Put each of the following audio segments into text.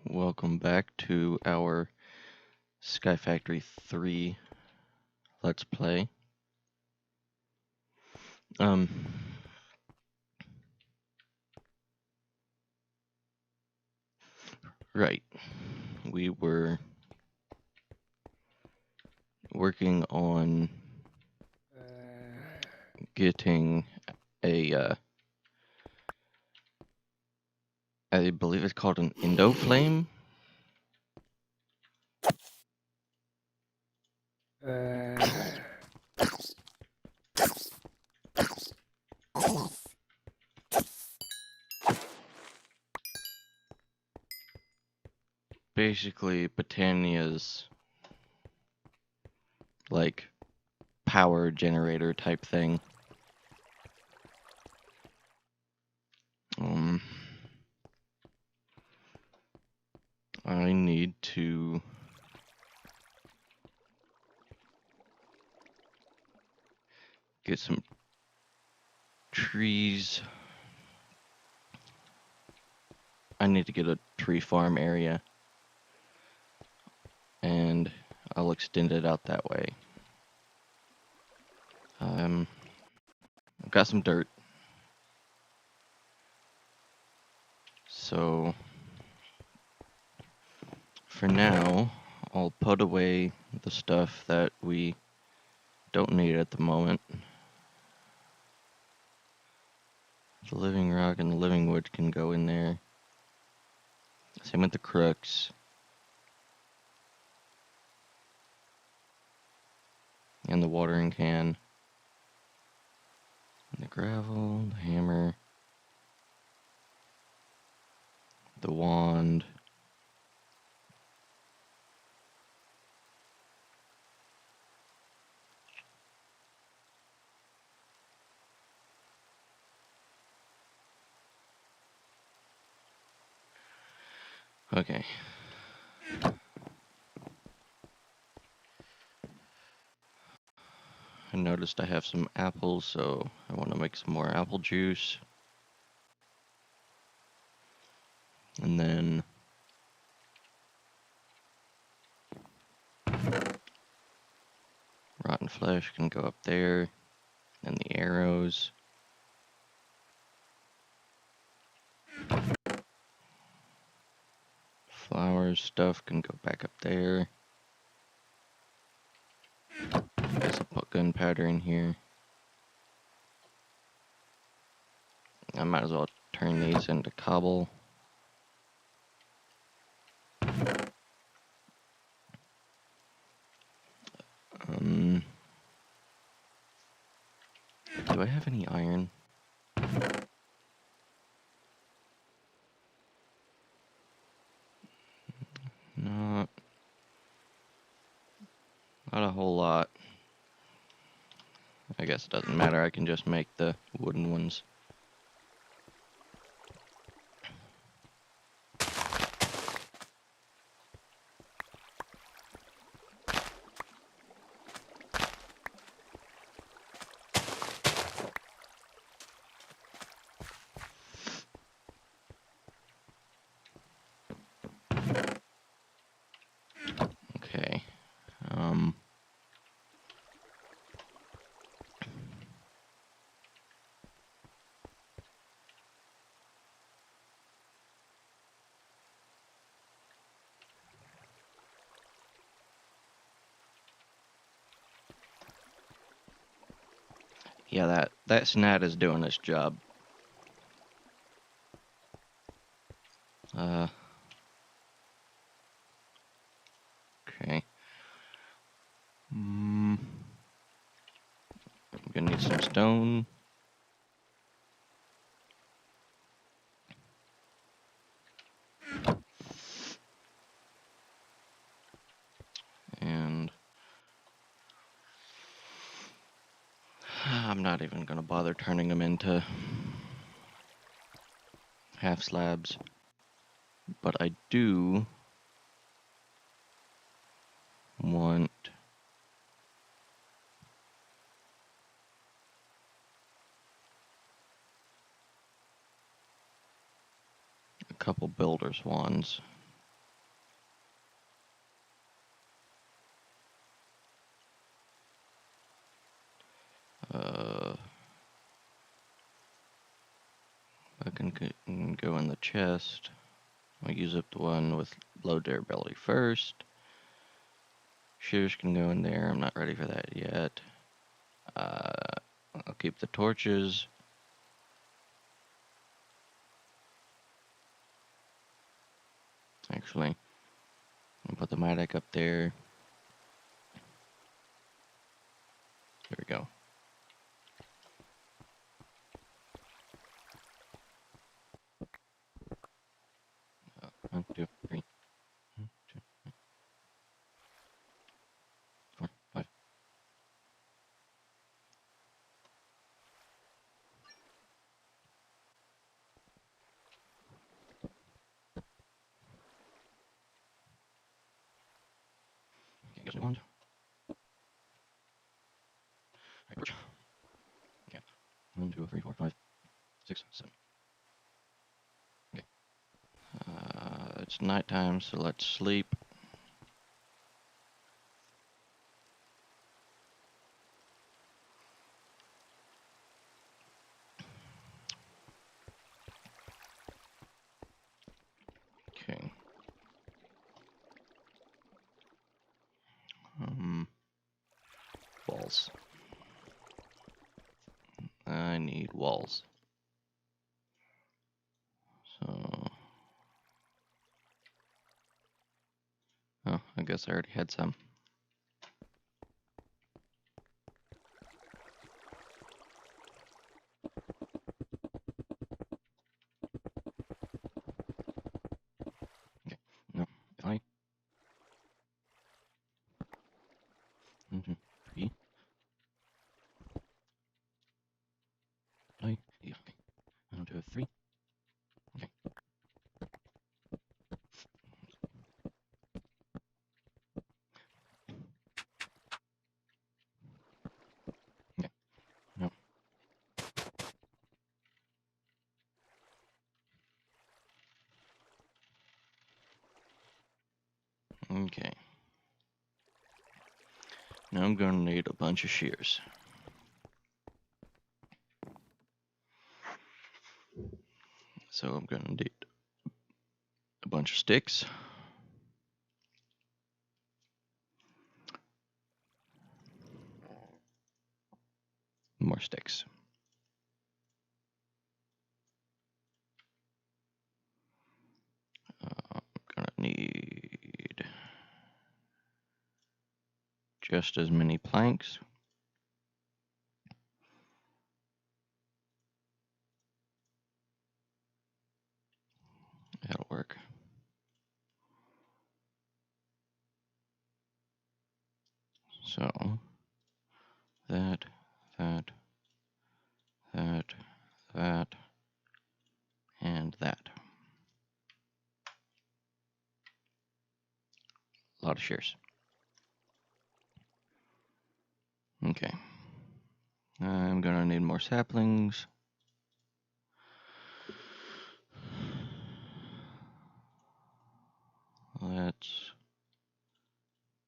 Welcome back to our Sky Factory 3 Let's Play. Right. We were working on getting a, I believe it's called an Endoflame. Basically, Botania's like power generator type thing. I need to get some trees. I need to get a tree farm area, and I'll extend it out that way. I've got some dirt, so for now I'll put away the stuff that we don't need at the moment. The living rock and the living wood can go in there. Same with the crooks. And the watering can. And the gravel, the hammer. The wand. Okay. I noticed I have some apples, so I want to make some more apple juice. And then rotten flesh can go up there. And the arrows. Flowers stuff can go back up there. Guess I'll put gunpowder in here. I might as well turn these into cobble. Do I have any iron? Not a whole lot. I guess it doesn't matter, I can just make the wooden ones. Okay. Yeah, that snat is doing its job. Okay. I'm gonna need some stone. And I'm not even gonna bother turning them into half slabs. But I do want couple builder's wands. I can go in the chest. I'll use up the one with low durability first. Shears can go in there. I'm not ready for that yet. I'll keep the torches. Actually, I'll put the Midak up there. There we go. One, two, three. 1, 2, 3, 4, 5. Okay, guess we want. Right, okay. 1, 2, 3, 4, 5, 6, 7. Okay. It's nighttime, so let's sleep. Okay. Walls. I need walls. So, oh, I guess I already had some. Okay, no, if I 1, 2, 3, yeah, okay. 1, 2, 3. Okay. Okay. No. Okay. Now I'm gonna need a bunch of shears. So I'm gonna need a bunch of sticks. More sticks. I'm gonna need just as many planks. That'll work. So that, and that. A lot of shears. Okay. I'm gonna need more saplings. Let's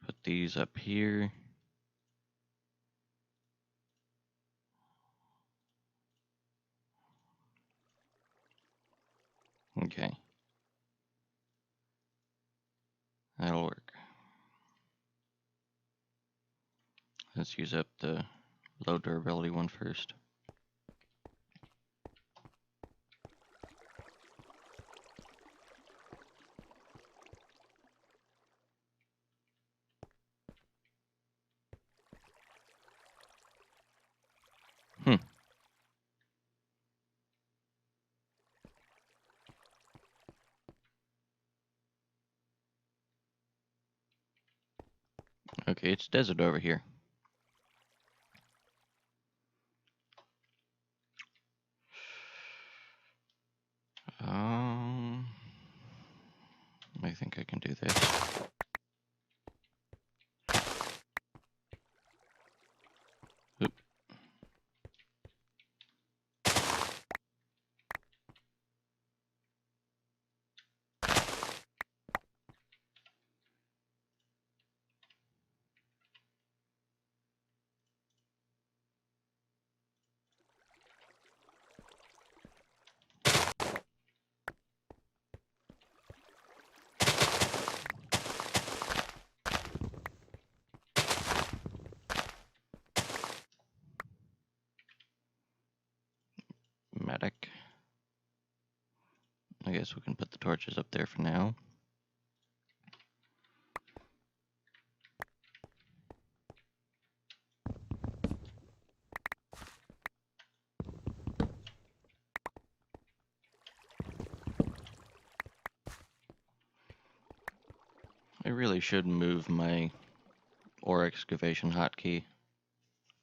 put these up here. Okay. That'll work. Let's use up the low durability one first. Okay, it's desert over here. I think I can do this. Oop. problematic. I guess we can put the torches up there for now. I really should move my ore excavation hotkey,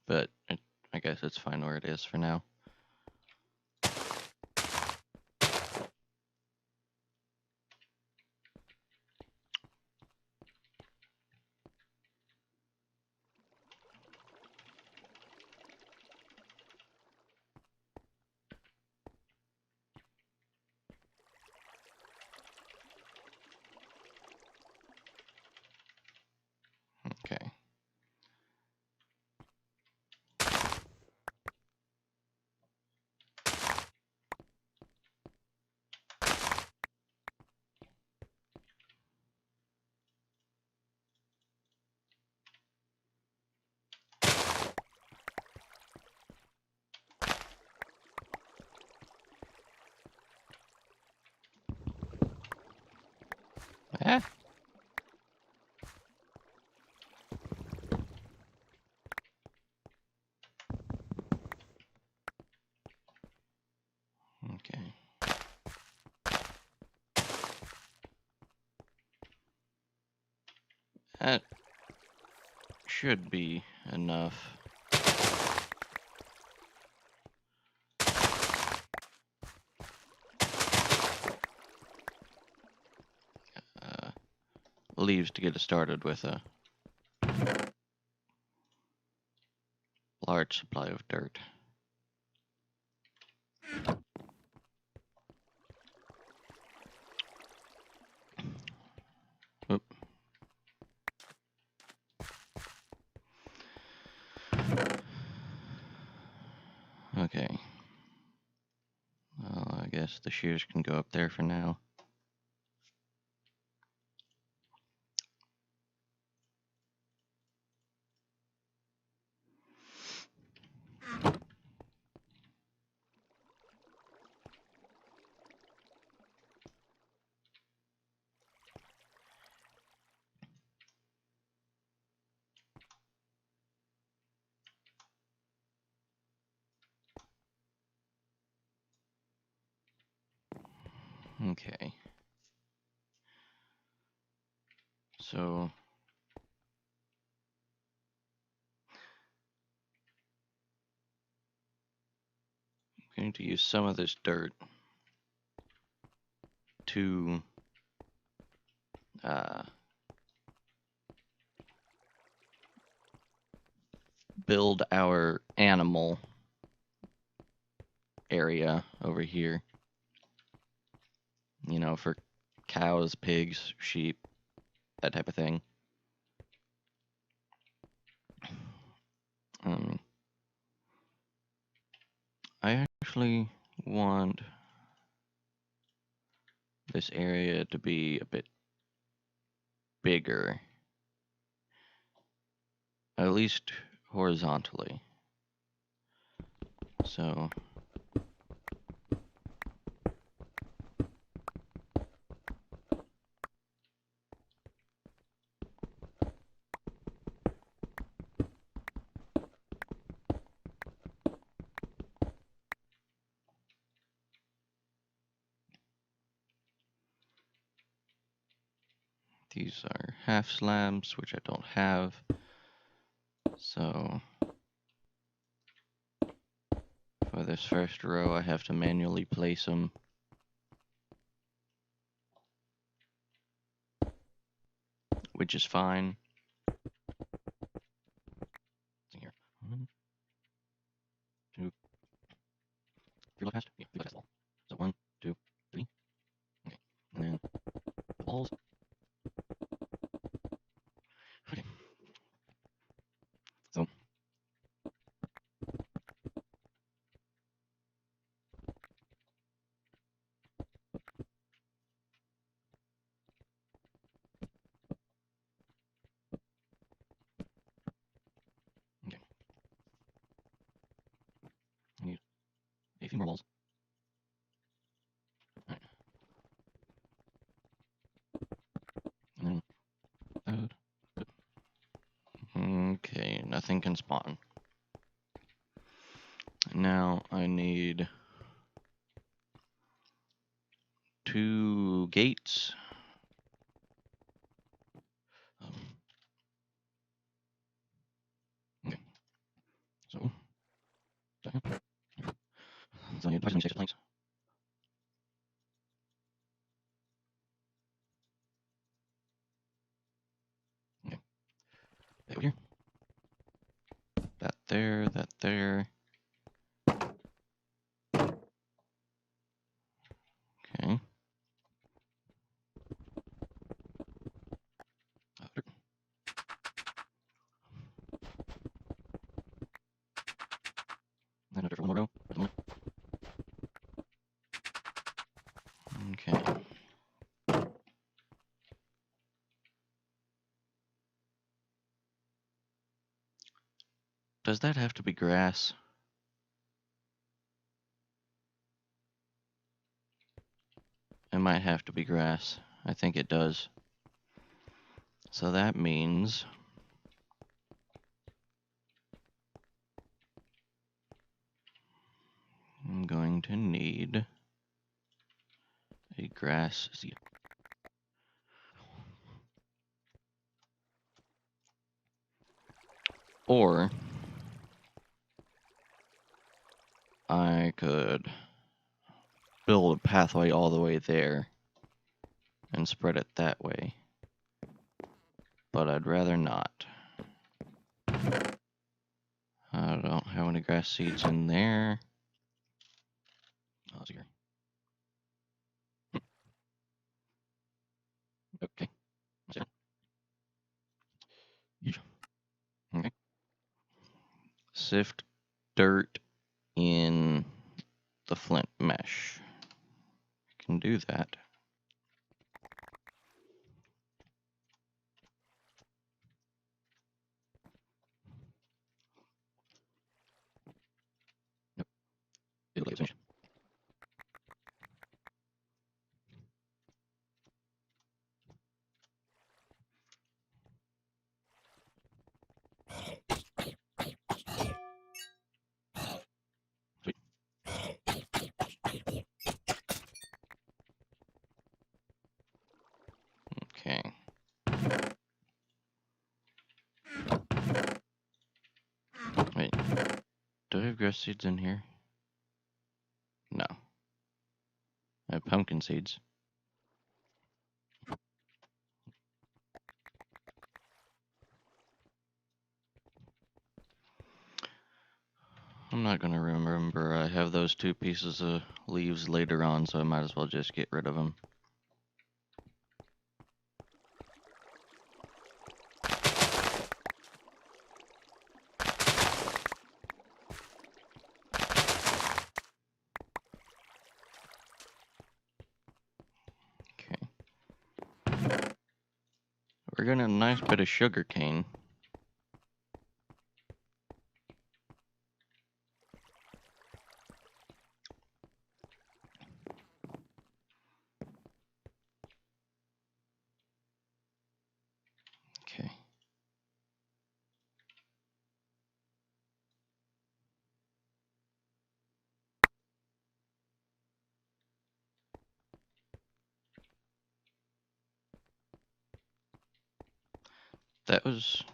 but I guess it's fine where it is for now. Okay. Ah. Okay. That should be enough. Leaves to get us started with a large supply of dirt. Oop. Okay. Well, I guess the shears can go up there for now. Okay. So I'm going to use some of this dirt to build our animal area over here. You know, for cows, pigs, sheep, that type of thing. I actually want this area to be a bit bigger, at least horizontally. So these are half slabs, which I don't have. So for this first row, I have to manually place them. Which is fine. Here. 1, 2. You're fast? Yeah, you're fast all. So 1, 2, 3. Okay. And then the walls. Okay. So okay. I need a few more walls. nothing can spawn. Now I need 2 gates. Okay. So I need twice as many planks. Okay. Over here. That there, that there. Okay. Then after 1 more row. Okay. Does that have to be grass? It might have to be grass. I think it does. So that means I'm going to need a grass seed. Or I could build a pathway all the way there and spread it that way. But I'd rather not. I don't have any grass seeds in there. Oh, here. Okay. Okay. Sift dirt in the flint mesh. I can do that. Nope. It'll get finished. Sweet. Okay. Wait. Do I have grass seeds in here? No. I have pumpkin seeds. I'm not going to remember I have those 2 pieces of leaves later on, so I might as well just get rid of them. Okay. We're getting a nice bit of sugar cane. Okay. That was...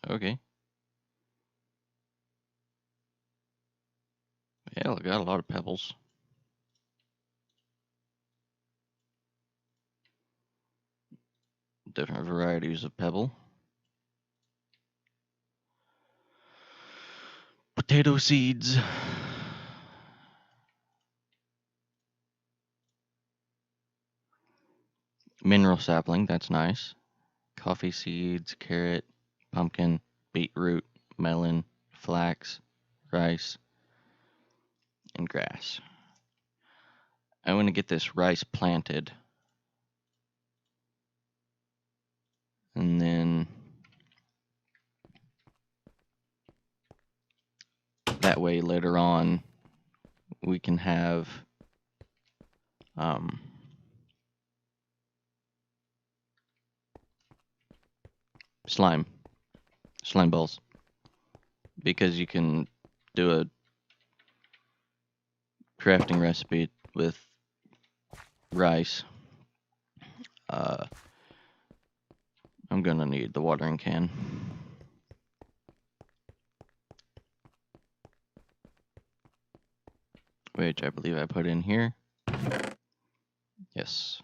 Okay. Yeah, I got a lot of pebbles. Different varieties of pebble. Potato seeds. Mineral sapling, that's nice. Coffee seeds, carrot, pumpkin, beetroot, melon, flax, rice, and grass. I want to get this rice planted. And then that way later on we can have slime balls, because you can do a crafting recipe with rice. I'm gonna need the watering can. Which I believe I put in here. Yes.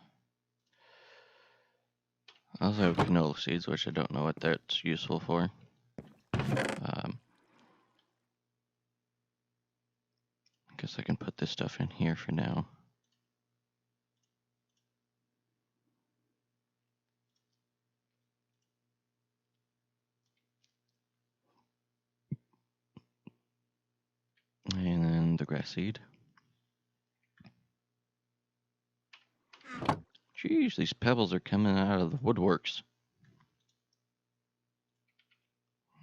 I also have canola seeds, which I don't know what that's useful for. Guess I can put this stuff in here for now. And then the grass seed. Jeez, these pebbles are coming out of the woodworks.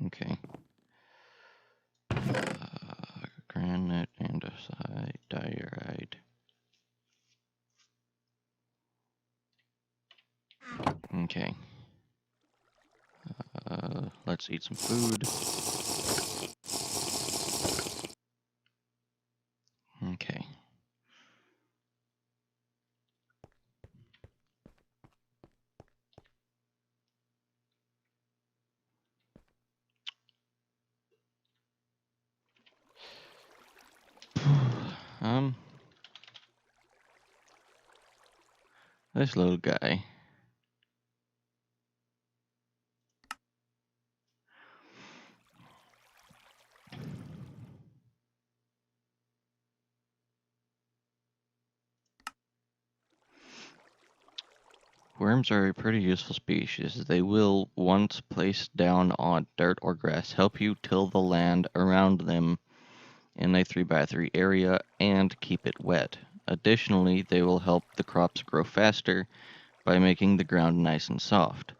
Okay. Granite, andesite, diorite. Okay. Let's eat some food. Okay. This little guy. Worms are a pretty useful species. They will, once placed down on dirt or grass, help you till the land around them in a 3x3 area and keep it wet. Additionally, they will help the crops grow faster by making the ground nice and soft.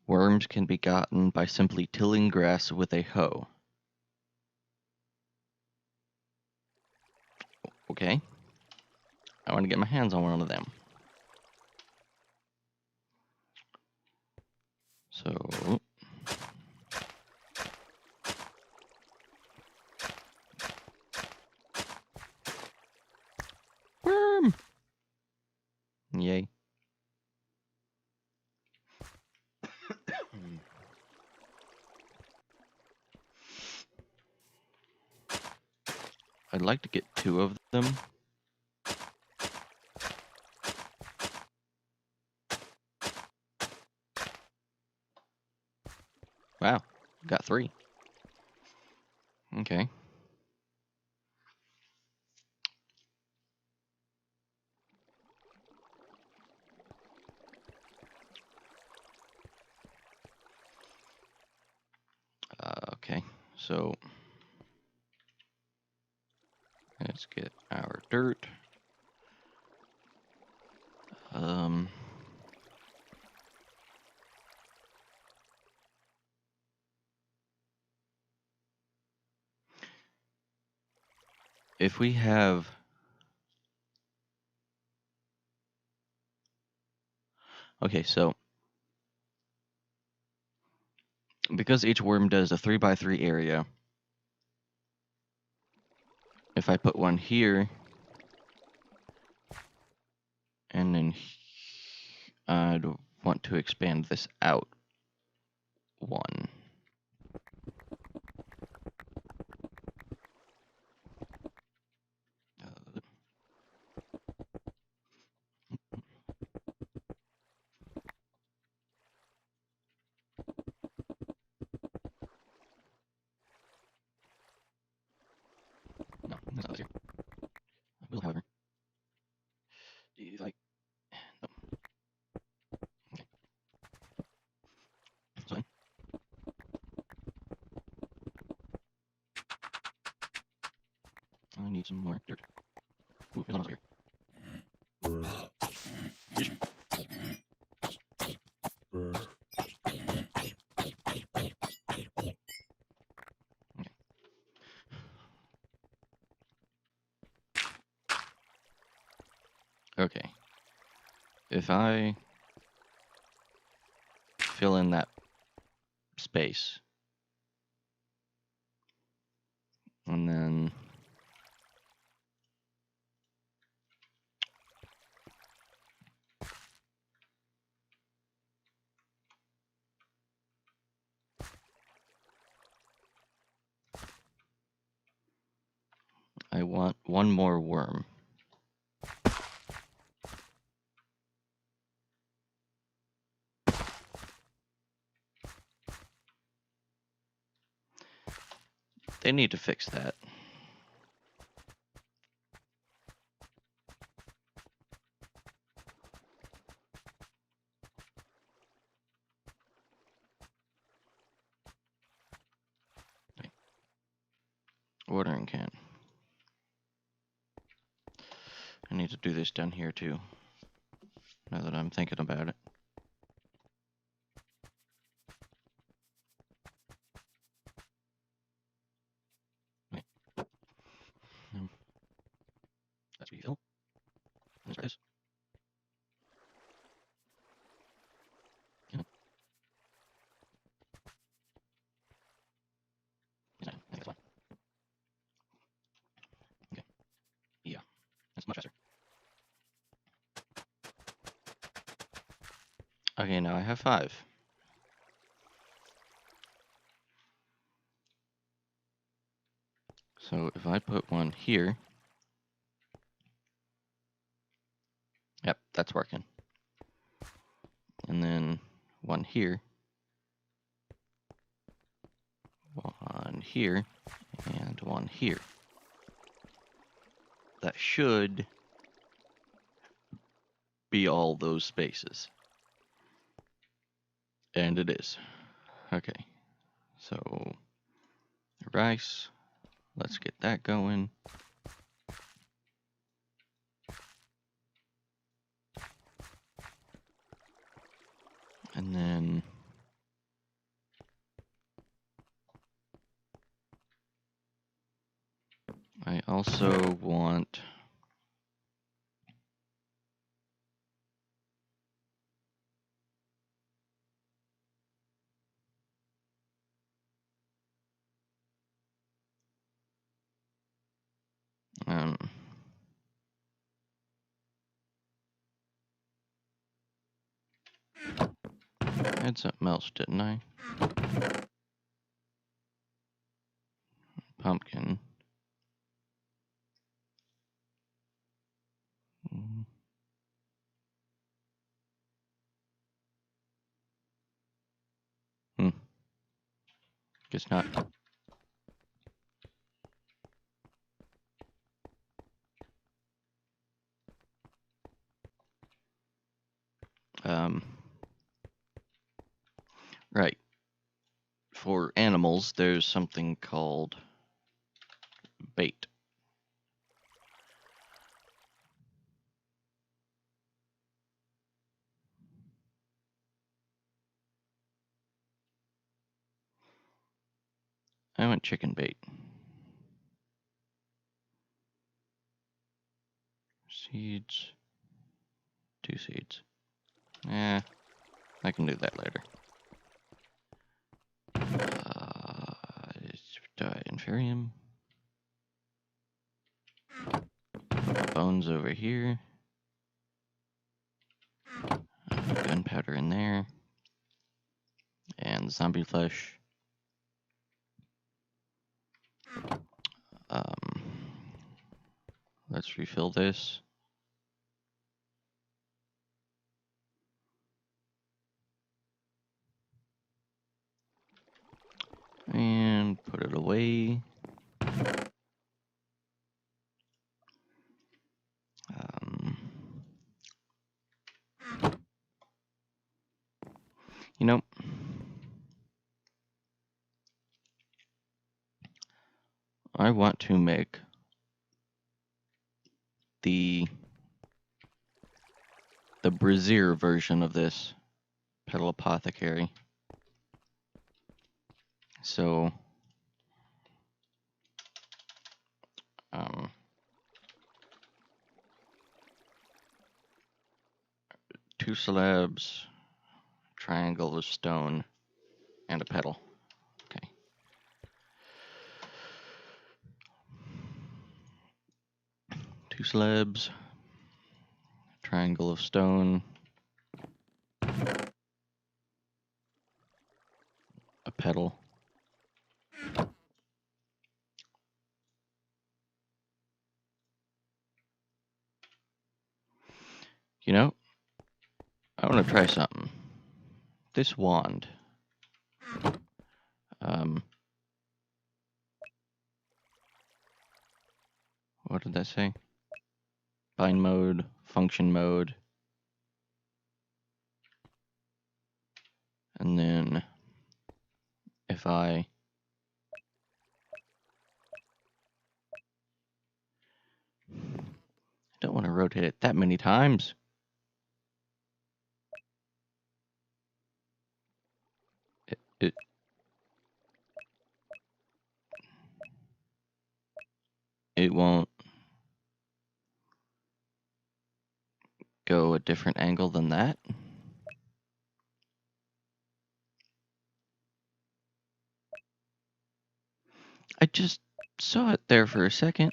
Worms can be gotten by simply tilling grass with a hoe. Okay. I want to get my hands on one of them. So... Worm! Yay. I'd like to get 2 of them. Wow, got 3. Okay. Okay, so let's get our dirt. If we have... Okay, so because each worm does a 3x3 area, if I put one here, and then I'd want to expand this out 1. No, that's not this here. I will, however. If I... No. Okay. So then, I need some more dirt. Ooh, there's almost here. Yeesh. Okay. Okay. If I fill in that space. And then I want one more worm. They need to fix that. Watering can. I need to do this down here too, now that I'm thinking about it. Wait. That's refill. Let's try this. Yeah. Yeah, I think that's fine. Okay. Yeah, that's much faster. Okay, now I have 5. So if I put one here, yep, that's working. And then one here, one here, and one here. That should be all those spaces. And it is. Okay, so rice, let's get that going. And then I also want I had something else, didn't I? Pumpkin. Guess not. Right. For animals, there's something called bait. I want chicken bait. Seeds. 2 seeds. I can do that later. Inferium. Bones over here. Gunpowder in there. And zombie flesh. Let's refill this. And put it away. You know, I want to make the brazier version of this Petal Apothecary. So, 2 slabs, triangle of stone and a pedal. Okay. Two slabs, triangle of stone, a pedal. You know, I want to try something. This wand. What did that say? Bind mode, function mode. And then if I don't want to rotate it that many times. It won't go a different angle than that. I just saw it there for a second.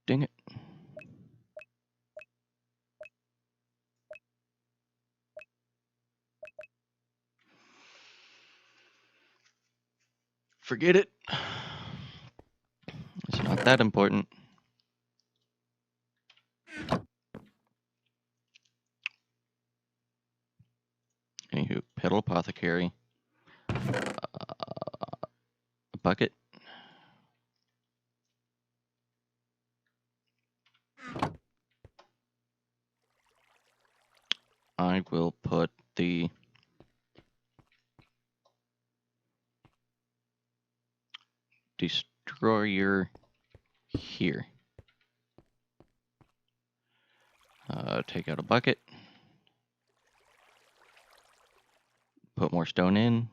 Dang it. Forget it. It's not that important. Anywho, pedal apothecary. A bucket. I will put the destroyer here. Take out a bucket. Put more stone in.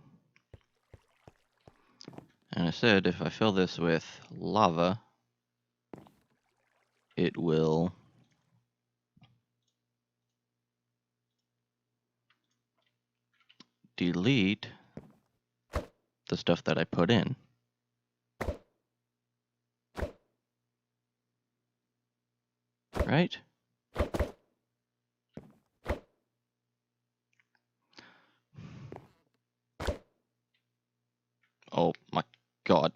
And I said if I fill this with lava, it will delete the stuff that I put in. Right? Oh my god.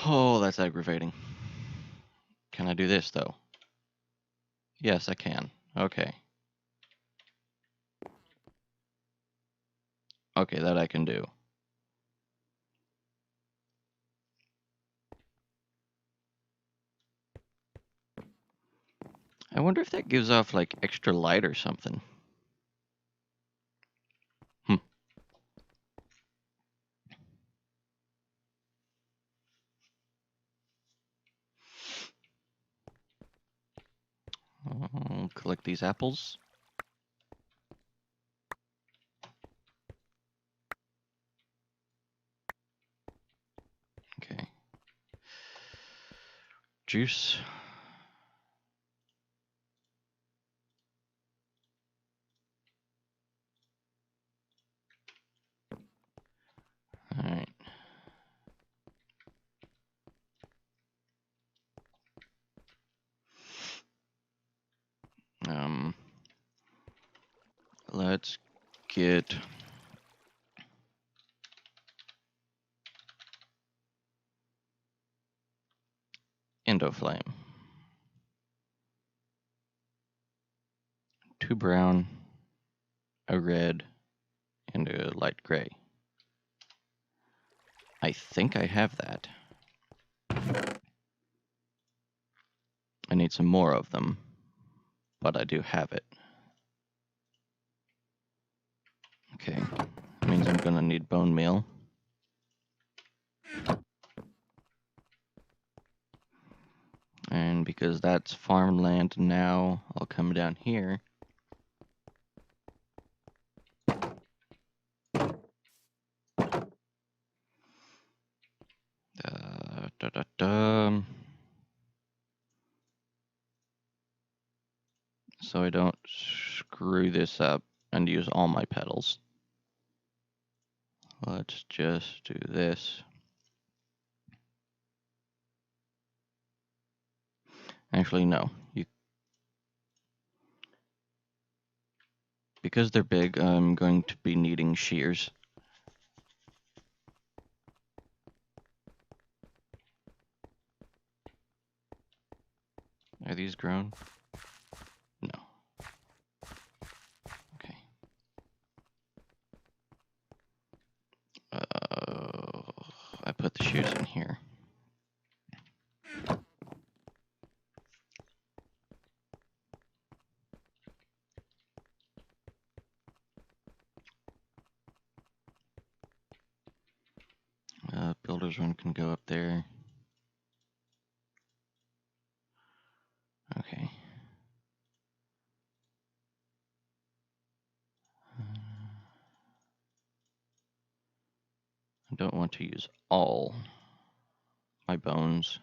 Oh, that's aggravating. Can I do this though? Yes, I can. Okay. Okay, that I can do. I wonder if that gives off like extra light or something. I'll collect these apples. Okay. Juice. Alright. Let's get Endoflame. 2 brown, a red, and a light gray. I think I have that. I need some more of them, but I do have it. Okay, that means I'm gonna need bone meal. And because that's farmland now, I'll come down here. so I don't screw this up and use all my petals. Let's just do this. Actually, no. Because they're big, I'm going to be needing shears. Are these grown? No. Okay. I put the shears in here. Builder's one can go up there. Okay. I don't want to use all my bones.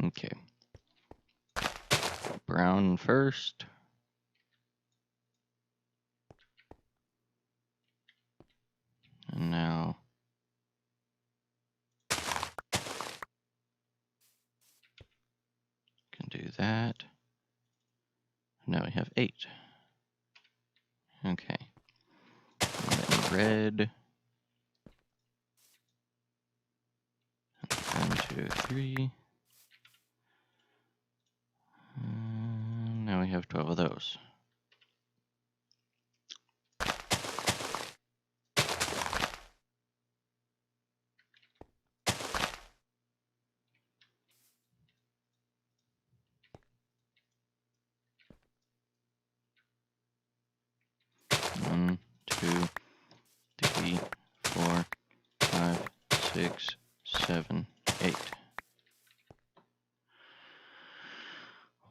Okay. Brown first. And now can do that. Now we have 8. Okay. And then red. 1, 2, 3. And now we have 12 of those. One, 2, 3, 4, 5, 6, 7, 8.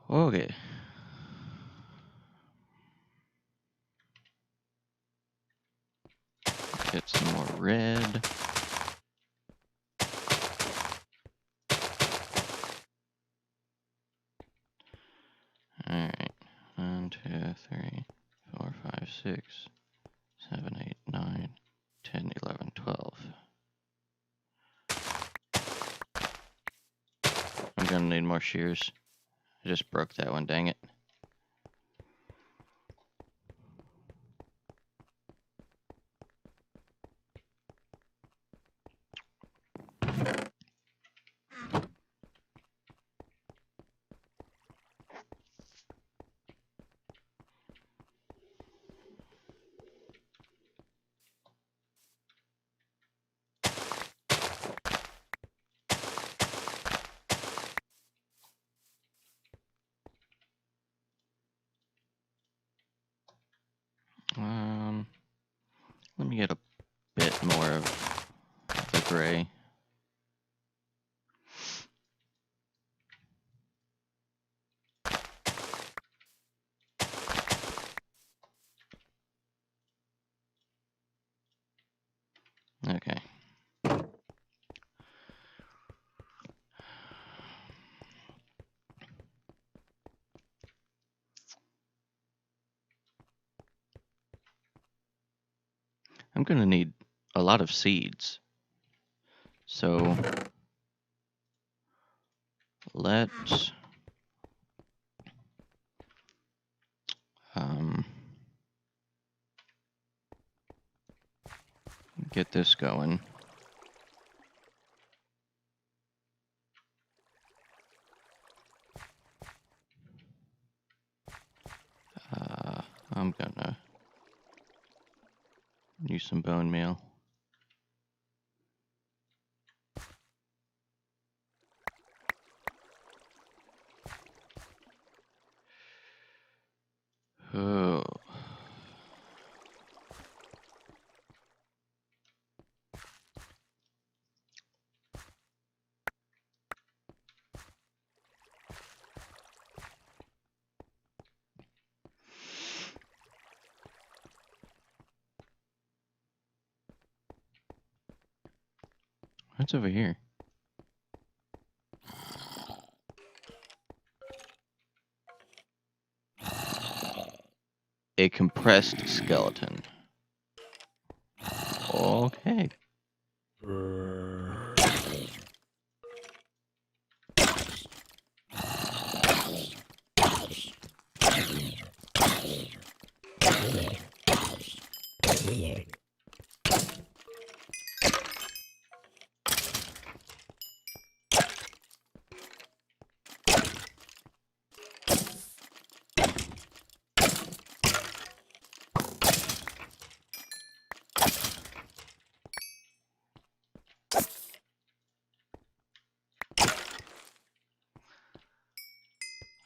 Okay. Get some more red. Alright. 1, 2, 3, 4, 5, 6, 7, 8, 9, 10, 11, 12. I'm gonna need more shears. I just broke that one, dang it. Let me get a bit more of the gray. Okay. I'm gonna need a lot of seeds. So let's get this going. I'm gonna use some bone meal. Oh. What's over here? A compressed skeleton. Okay.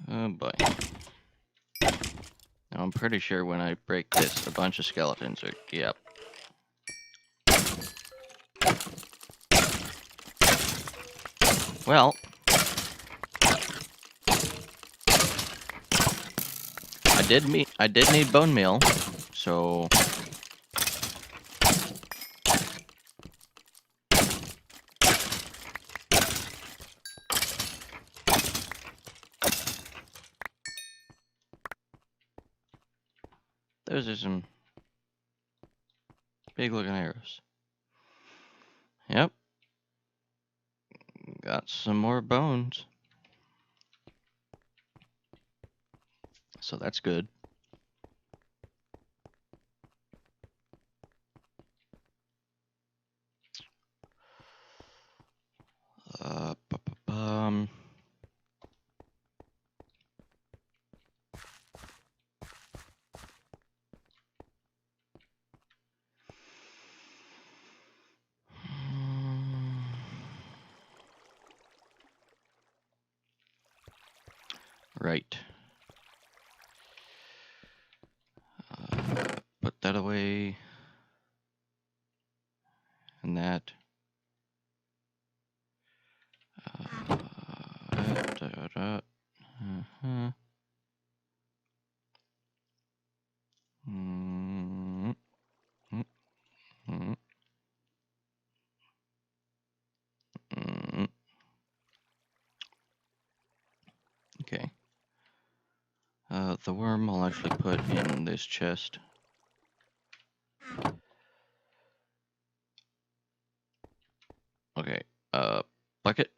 Oh boy. Now I'm pretty sure when I break this, a bunch of skeletons are... Yep. Well... I did need bone meal, so... Those are some big looking arrows. Yep. Got some more bones. So that's good. Um... Right. Put that away. And that. Okay. The worm I'll actually put in this chest. Okay. Bucket.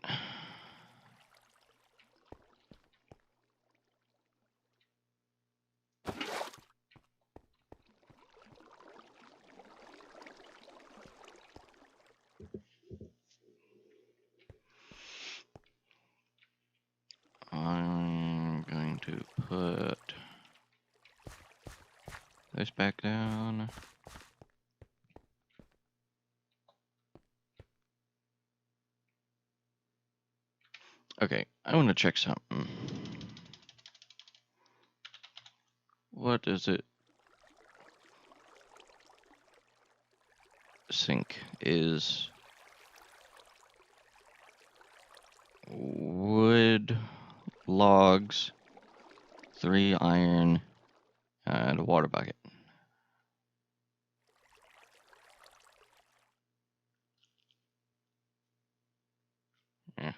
I'm going to put this back down. Okay, I want to check something. What is it? Sink is wood, logs, 3 iron, and a water bucket. Yeah.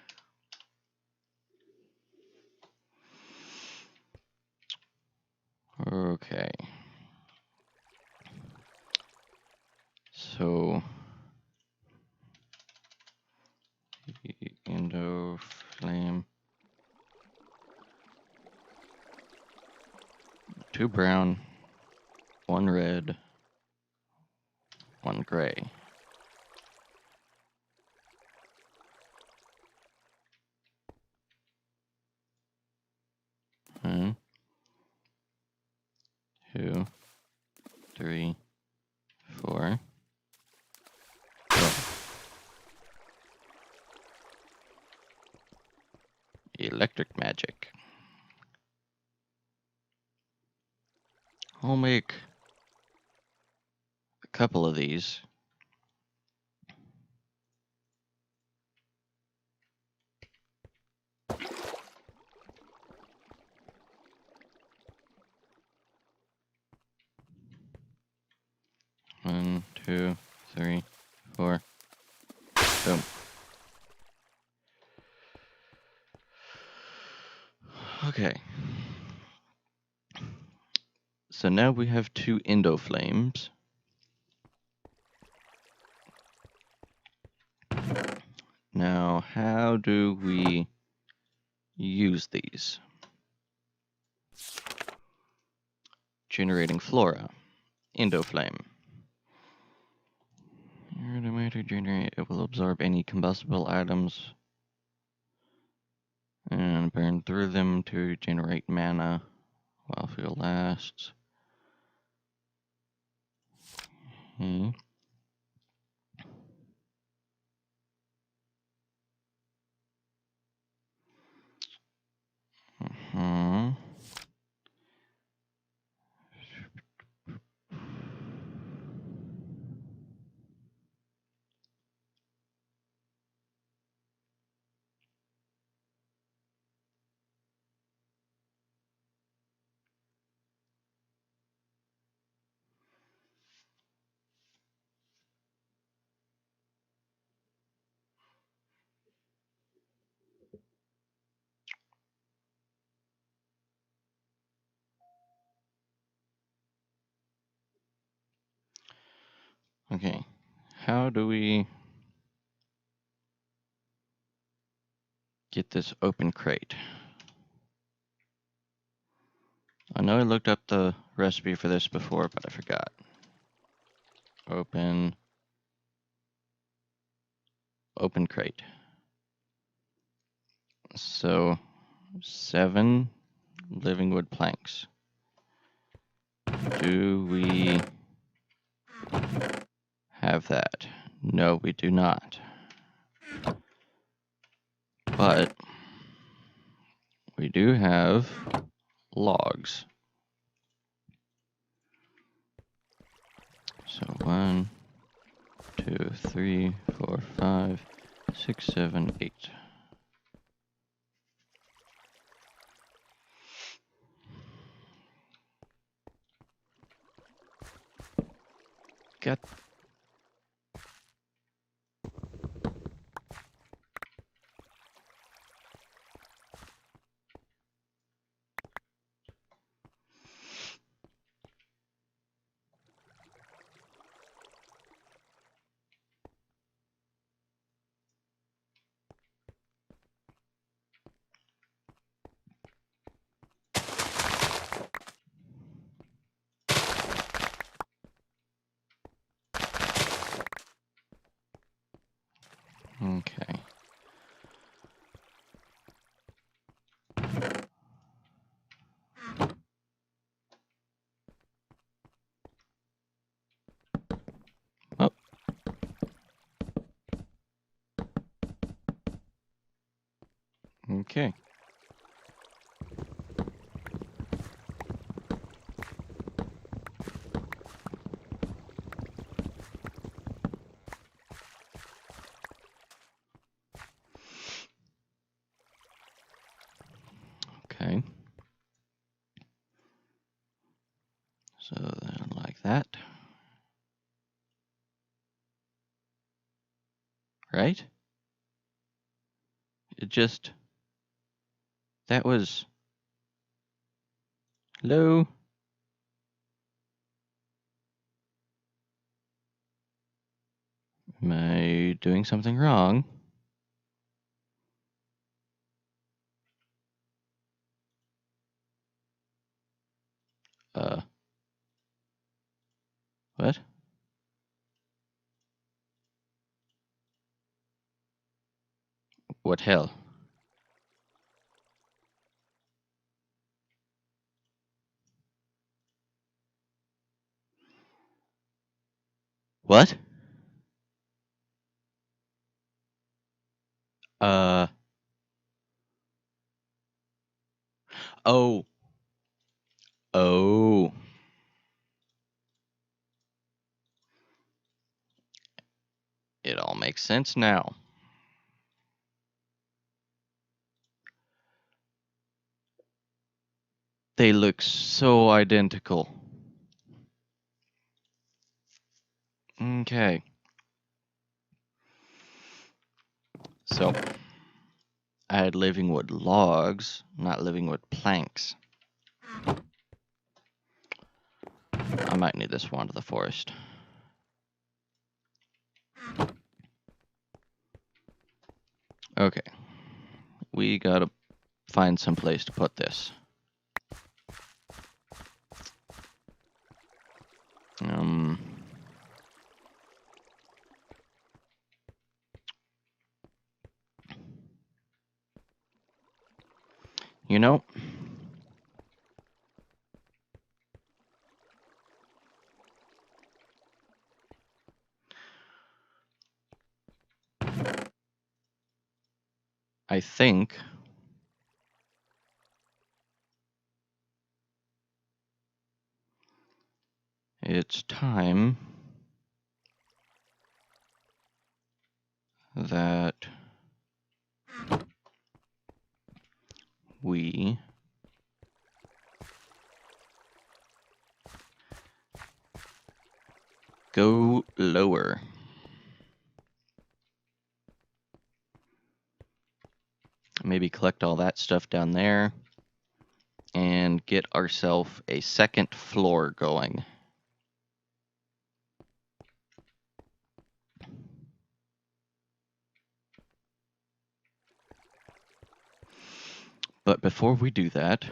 Okay. So, Indo flame. 2 brown, 1 red, 1 gray. 1, 2, 3, 4. Electric magic. I'll make a couple of these. One, 2, 3, 4. Boom. now we have 2 endo flames. Now, how do we use these? Generating flora. Endo flame. It will absorb any combustible items and burn through them to generate mana while fuel lasts. Okay. Okay, how do we get this open crate? I know I looked up the recipe for this before, but I forgot. Open crate. So 7 living wood planks. Do we have that? No, we do not. But we do have logs. So 1, 2, 3, 4, 5, 6, 7, 8. Got. Okay. Oh. Okay. Okay. So then like that. Right? It just... That was... Hello? Am I doing something wrong? What? What hell? What? Oh. Oh. It all makes sense now. They look so identical. Okay. So, I had living wood logs, not living wood planks. I might need this wand of the forest. Okay. We gotta find some place to put this. You know, I think it's time that we go lower. Maybe collect all that stuff down there and get ourselves a second floor going. But before we do that,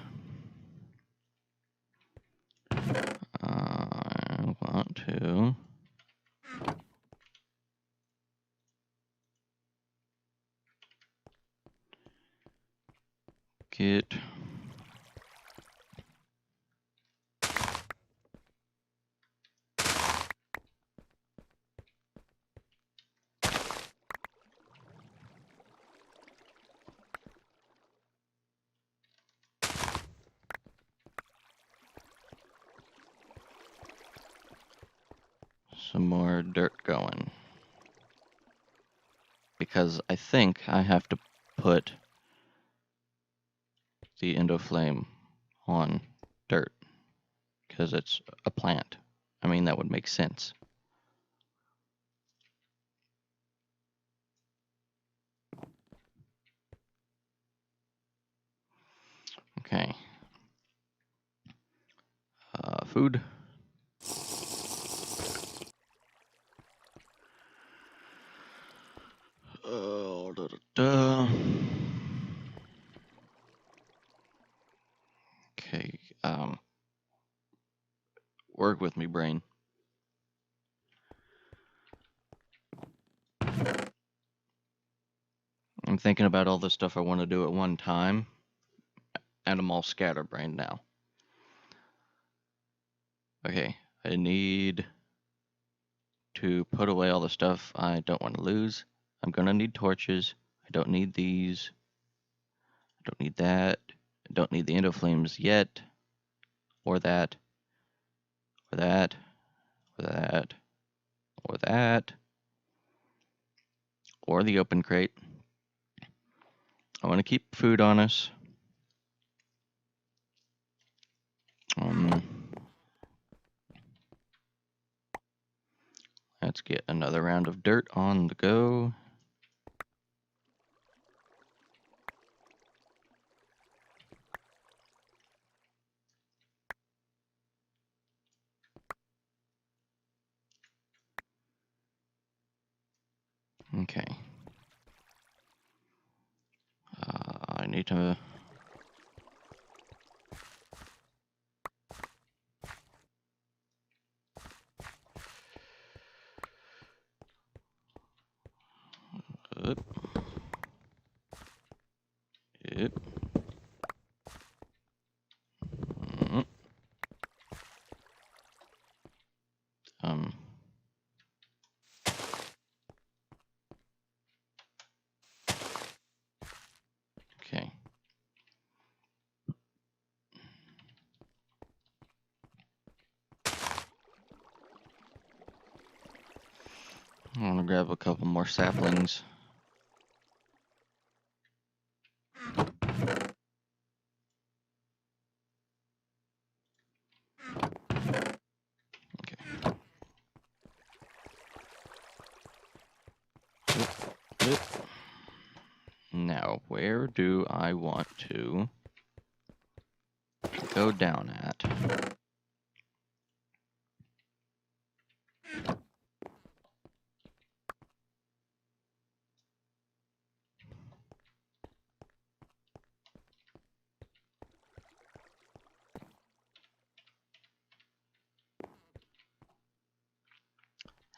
I want to get some more dirt going. Because I think I have to put the endoflame on dirt. Because it's a plant. I mean, that would make sense. Okay. Food. Oh, da, da, da. Okay. Work with me, brain. I'm thinking about all the stuff I want to do at one time, and I'm all scatterbrained now. Okay, I need to put away all the stuff I don't want to lose. I'm gonna need torches. I don't need these. I don't need that. I don't need the endoflames yet. Or that. Or that. Or that. Or that. Or the open crate. I want to keep food on us. Let's get another round of dirt on the go. Okay. I need to... Up. Yep. Okay. I want to grab a couple more saplings. Okay. Yep. Now, where do I want to go down at?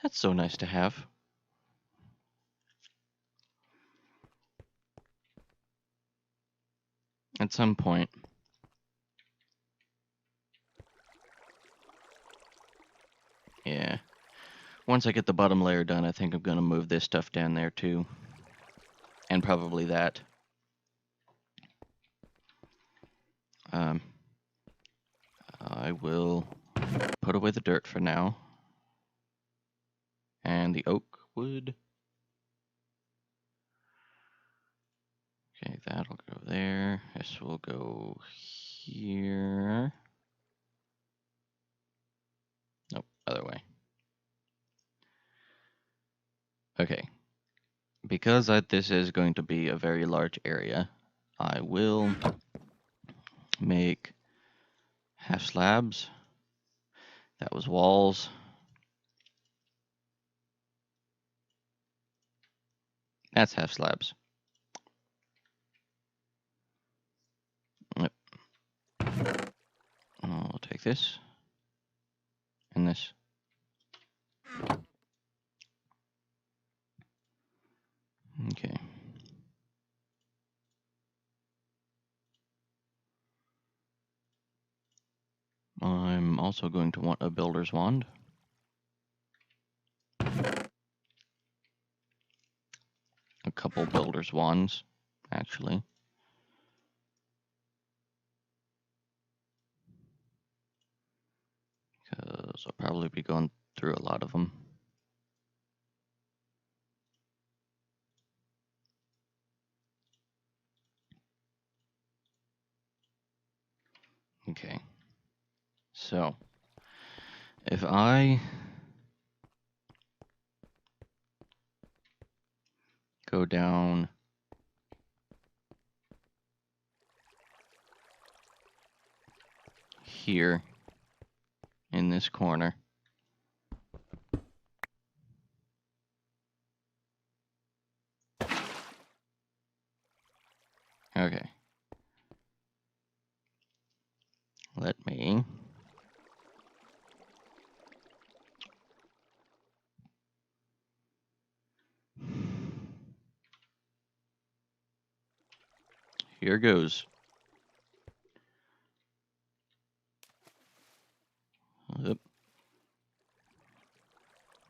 That's so nice to have. At some point. Yeah. Once I get the bottom layer done, I think I'm going to move this stuff down there too. And probably that. I will put away the dirt for now. And the oak wood. Okay, that'll go there. This will go here. Nope, other way. Okay. Because this is going to be a very large area, I will make half slabs. That was walls. That's half slabs. Yep. I'll take this and this. Okay. I'm also going to want a builder's wand. A couple builder's wands, actually. Because I'll probably be going through a lot of them. Okay. So, if I go down here in this corner, okay. Let me here goes. Yep.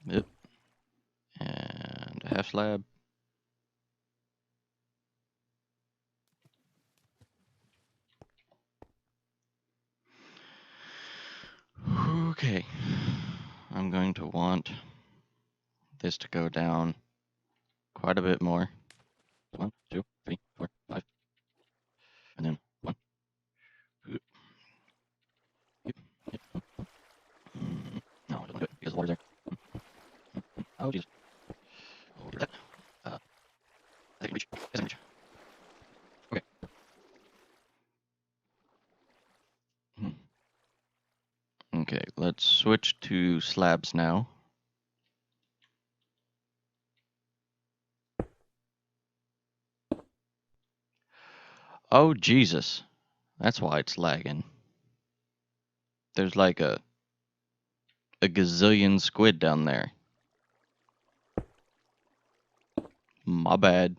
Yep. And a half slab. Okay. I'm going to want this to go down quite a bit more. 1, 2, 3, 4, 5. And then 1. No, I don't want to do it because the water's there. Oh, Jesus. Over that. I can reach. Yes, I can reach. Okay. Okay, let's switch to slabs now. Oh, Jesus. That's why it's lagging. There's like a gazillion squid down there. My bad.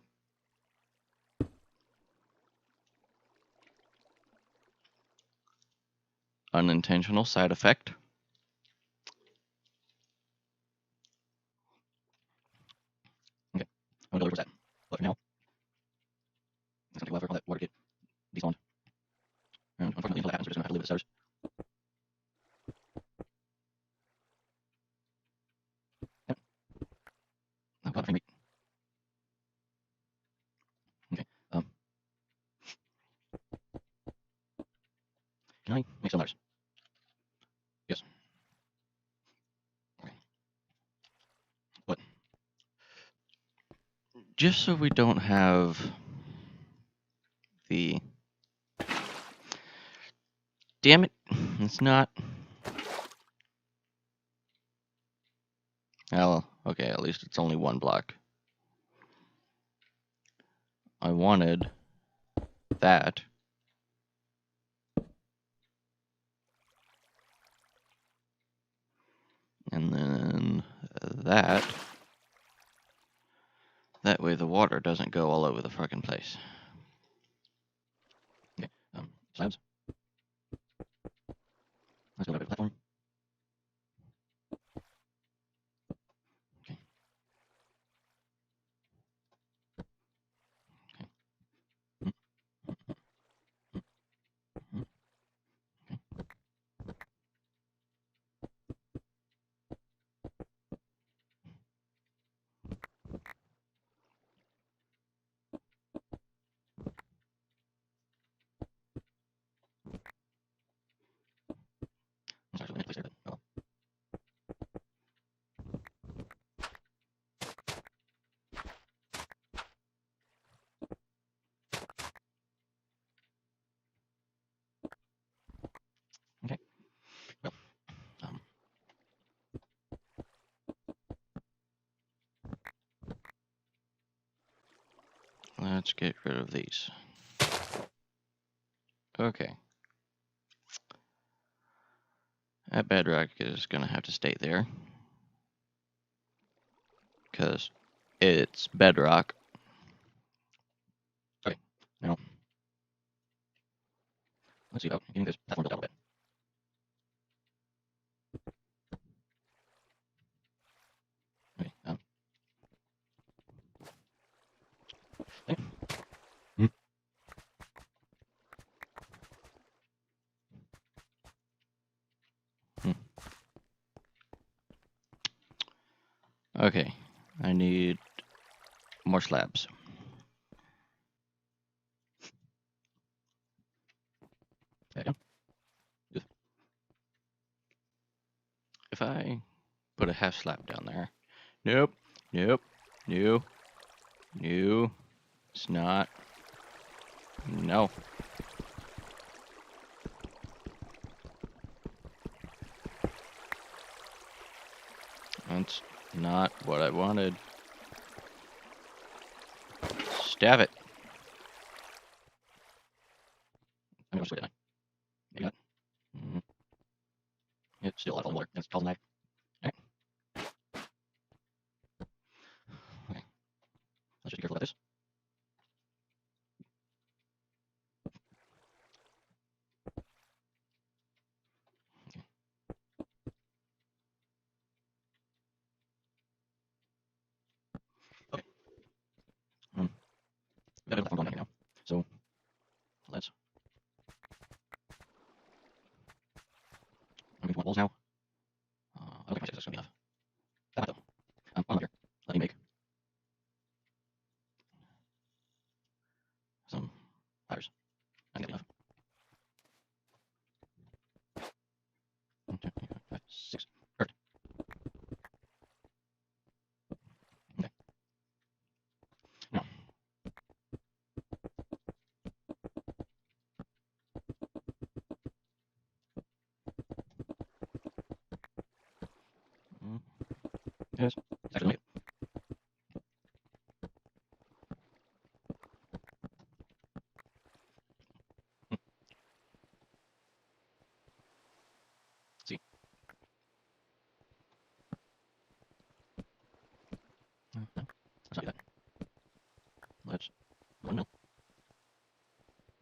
Unintentional side effect. Okay. I'm gonna go towards that. But for now, it's gonna take a while for all that water to get despawned. And unfortunately, until that happens, we're just gonna have to live with the stars. Yep. Oh, God, frame rate. Okay. Can I make some letters? Yes. Okay. What? Just so we don't have the... Damn it. It's not... Oh, okay, at least it's only one block. I wanted that. And then that. That way the water doesn't go all over the fucking place. Okay, slabs. Let's go to the platform. Okay. Okay. Mm, mm, okay. Let's actually place there, but oh well. Okay. Well, let's get rid of these. Okay. That bedrock is gonna have to stay there. Because it's bedrock. Okay, now, let's see about getting this platform built out a bit. Okay, okay. Hmm. Hmm. Okay, I need more slabs. There you go. Good. If I put a half slab down there. Nope, nope, no, no, it's not. No. That's not what I wanted. Stab it. I'm gonna switch it. Maybe not. Mm. It's still a lot of water. It's called lag. Okay. Okay. Let's just be careful about this. Okay. Okay. Got a platform going back here now. So let's. I'm going to want walls now. I don't think my 6 is going to be enough. That might though. On here. Let me make some ladders. I think that'll be enough. 1, 2, 3, 4, 5, 6. Perfect. Okay. Now. Yes. It's actually make it. See. No. Let's not do that. Let's. One mil.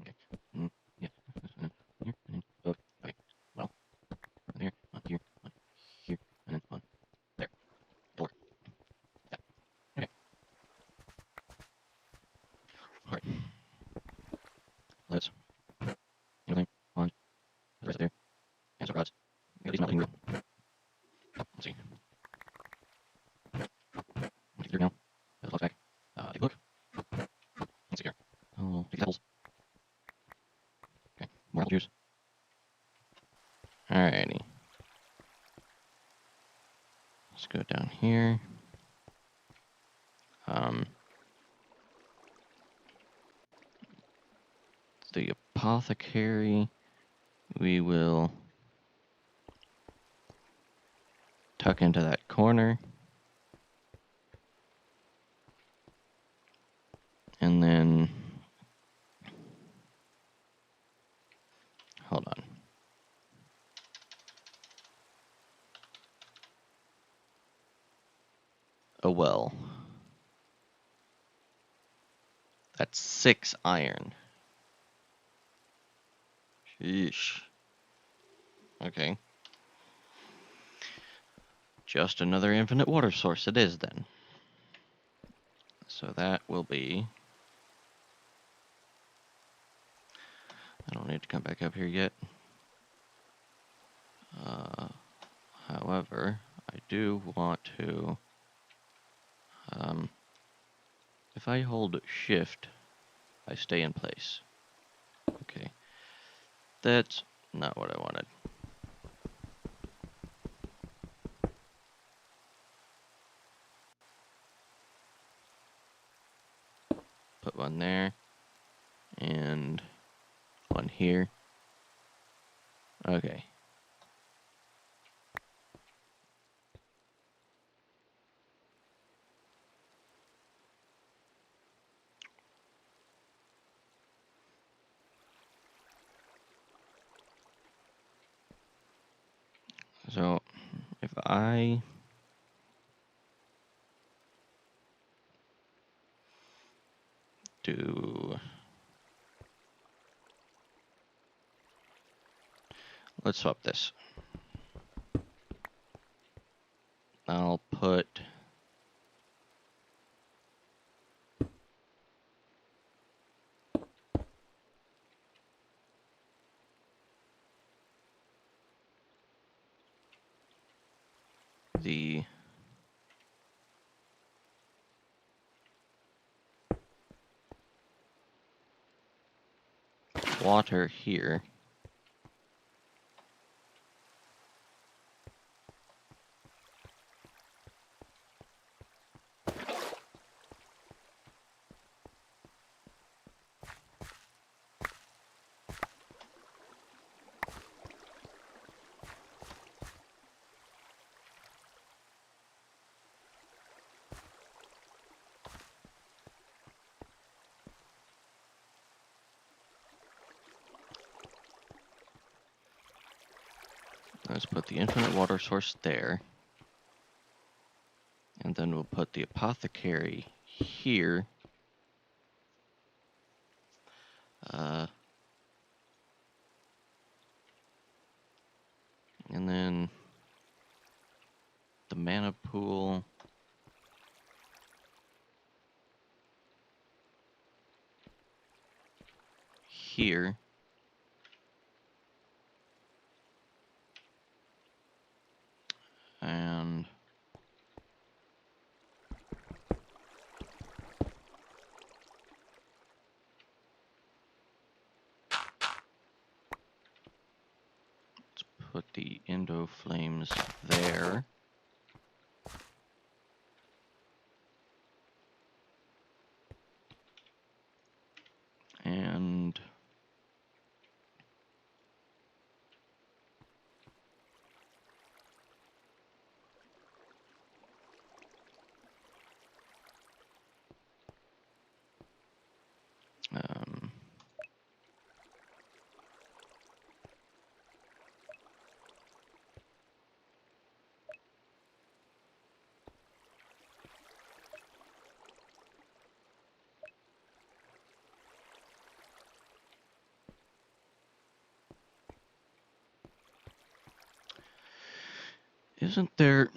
Okay. Yeah. And then here. And then above. Okay. Well. One here. One here. One here. And then one there. Door. Yeah. Okay. Alright. Let's. Anything on the rest of there. And some rods. Got these melting real. Let's see. Take it now. Get the flux back. Take a look. Let's see here. Oh, take the apples. Okay. More apple juice. Alrighty. Let's go down here. The apothecary, we will tuck into that corner. And then, hold on. a well. That's 6 iron. Sheesh. Okay. Just another infinite water source it is then. So that will be... I don't need to come back up here yet. However, I do want to... if I hold shift, I stay in place. Okay. That's not what I wanted. Put one there. And one here. Okay. So, if I do... Let's swap this. I'll put... the water here. Let's put the infinite water source there. And then we'll put the apothecary here. And then the mana pool here. And let's put the Endo Flames there. And um, isn't there...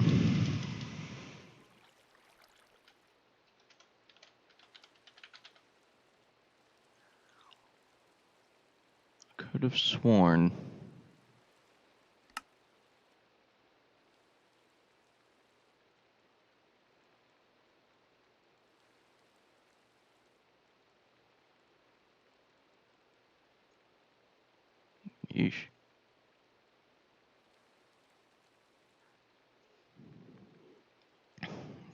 Could have sworn... Yeesh.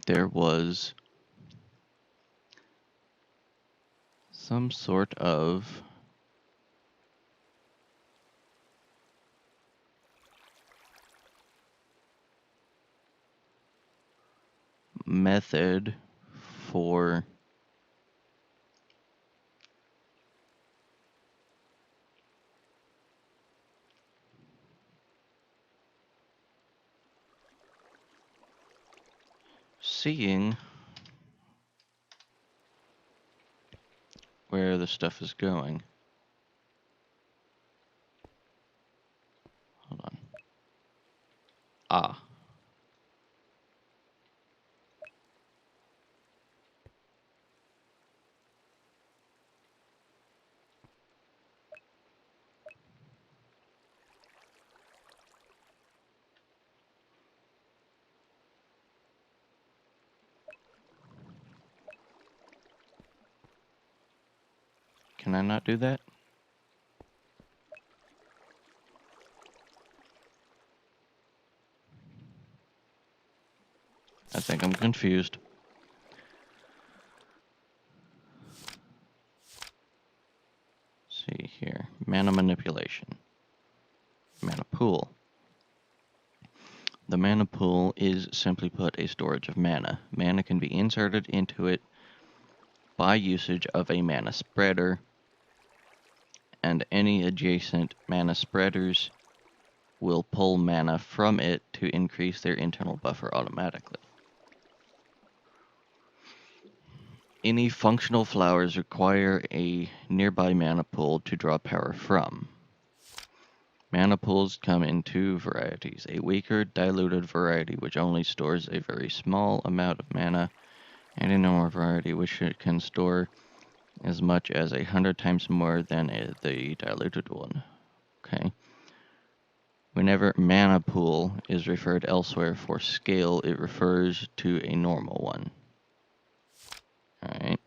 There was some sort of method for seeing where the stuff is going. Hold on. Ah. Can I not do that? I think I'm confused. See here. Mana manipulation. Mana pool. The mana pool is, simply put, a storage of mana. Mana can be inserted into it by usage of a mana spreader, and any adjacent mana spreaders will pull mana from it to increase their internal buffer automatically. Any functional flowers require a nearby mana pool to draw power from. Mana pools come in two varieties: a weaker, diluted variety which only stores a very small amount of mana, and a normal variety which can store as much as 100 times more than the diluted one. Okay. Whenever mana pool is referred elsewhere for scale, it refers to a normal one. Alright.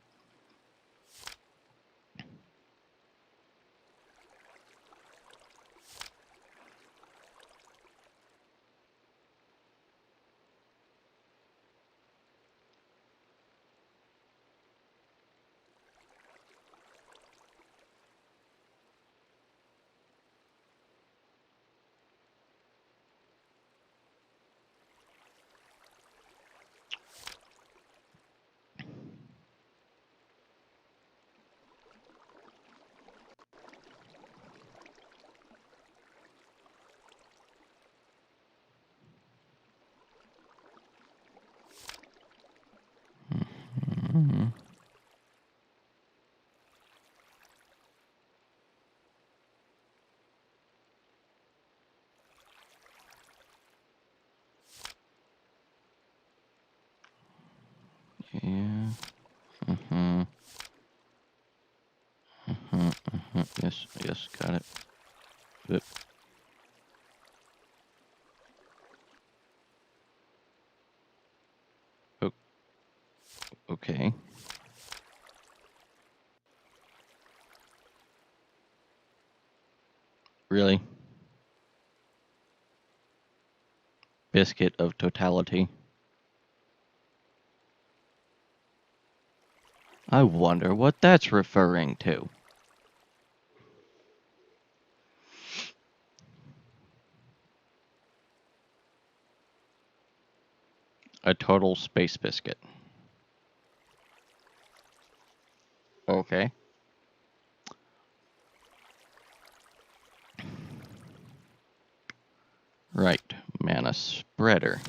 Mm-hmm. Yeah. Mm-hmm. Mm-hmm. Mm-hmm. Yes, yes, got it. Yep. Oh, okay. Really? Biscuit of totality. I wonder what that's referring to. A total space biscuit. Okay. Right. Mana spreader.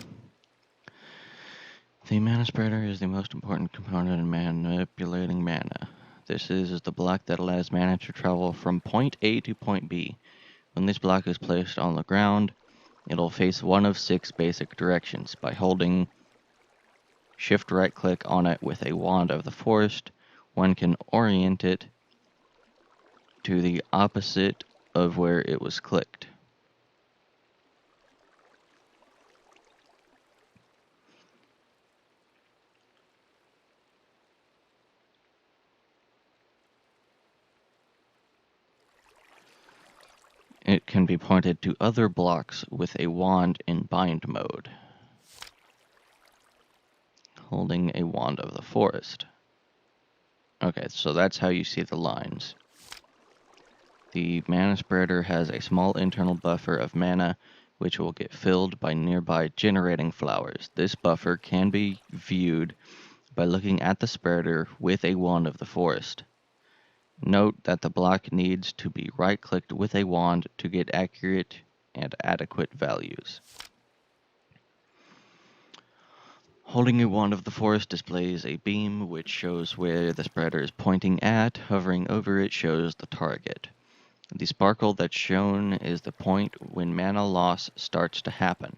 The mana spreader is the most important component in manipulating mana. This is the block that allows mana to travel from point A to point B. When this block is placed on the ground, it'll face one of 6 basic directions. By holding shift right click on it with a wand of the forest, one can orient it to the opposite of where it was clicked. It can be pointed to other blocks with a wand in bind mode. Holding a wand of the forest. Okay, so that's how you see the lines. The mana spreader has a small internal buffer of mana which will get filled by nearby generating flowers. This buffer can be viewed by looking at the spreader with a wand of the forest. Note that the block needs to be right-clicked with a wand to get accurate and adequate values. Holding a wand of the forest displays a beam which shows where the spreader is pointing at. Hovering over it shows the target. The sparkle that's shown is the point when mana loss starts to happen.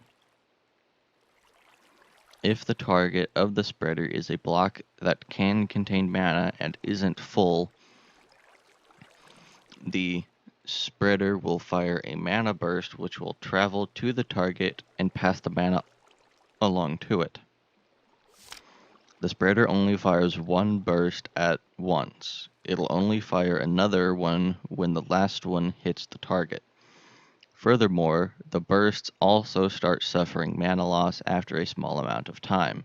If the target of the spreader is a block that can contain mana and isn't full, the spreader will fire a mana burst which will travel to the target and pass the mana along to it. The spreader only fires one burst at once. It'll only fire another one when the last one hits the target. Furthermore, the bursts also start suffering mana loss after a small amount of time.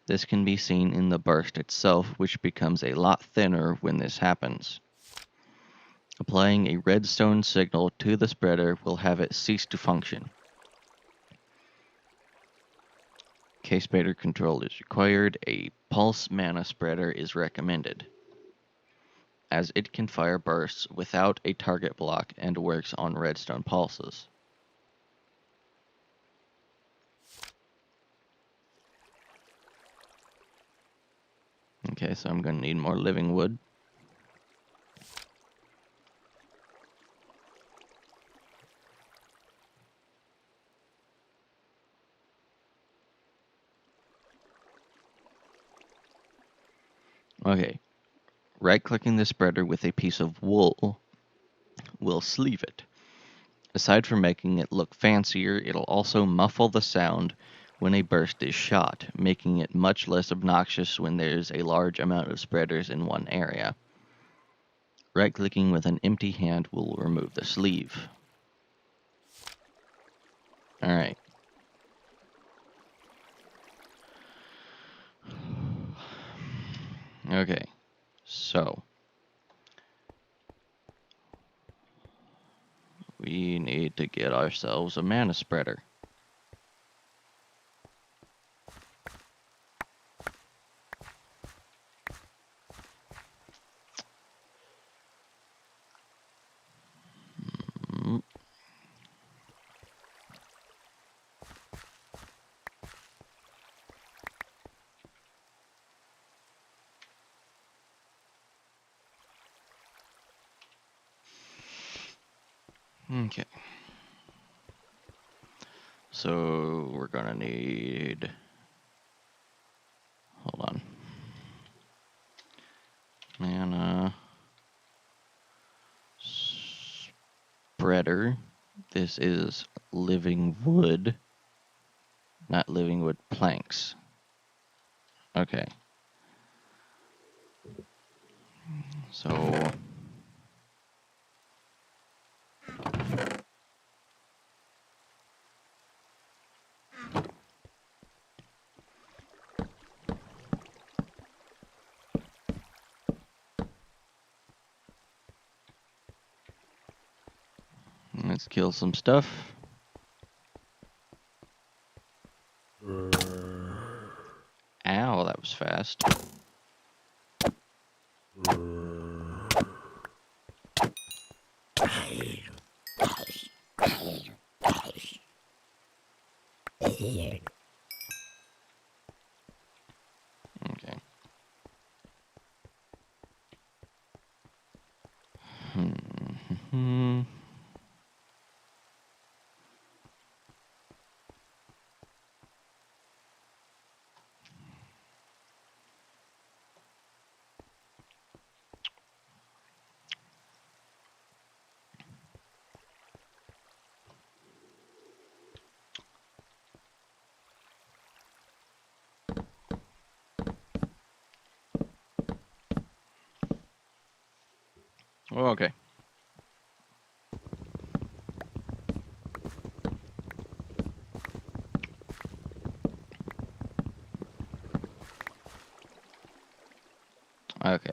This can be seen in the burst itself, which becomes a lot thinner when this happens. Applying a redstone signal to the spreader will have it cease to function. Case spreader control is required. A pulse mana spreader is recommended, as it can fire bursts without a target block and works on redstone pulses. Okay, so I'm going to need more living wood. Okay, right-clicking the spreader with a piece of wool will sleeve it. Aside from making it look fancier, it'll also muffle the sound when a burst is shot, making it much less obnoxious when there's a large amount of spreaders in one area. Right-clicking with an empty hand will remove the sleeve. Alright. Okay, so we need to get ourselves a mana spreader. Okay. So we're gonna need, hold on, mana spreader. This is living wood, not living wood planks. Okay. So let's kill some stuff. Ow, that was fast. Okay. Okay. Okay.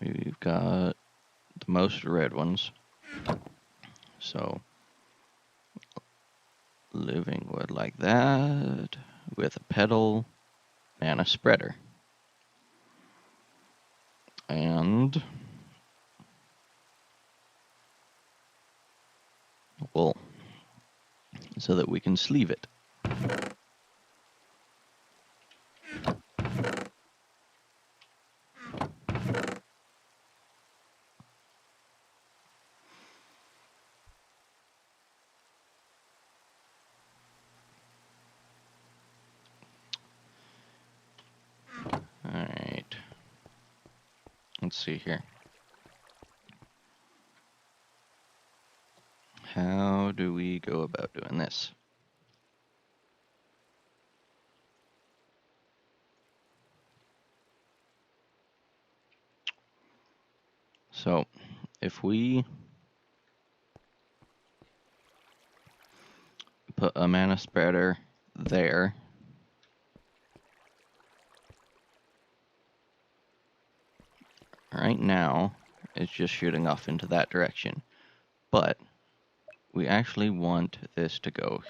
We've got the most red ones. So living wood like that with a pedal and a spreader. And wool. so that we can sleeve it. Alright. Let's see here. How do we go about doing this? So, if we put a mana spreader there, right now it's just shooting off into that direction. But we actually want this to go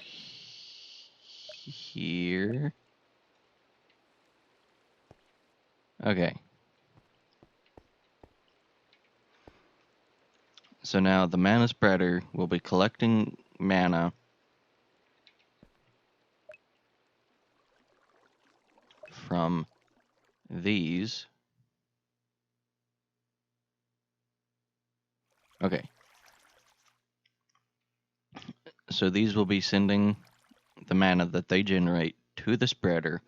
here. Okay. So now the mana spreader will be collecting mana from these. Okay. So these will be sending the mana that they generate to the spreader,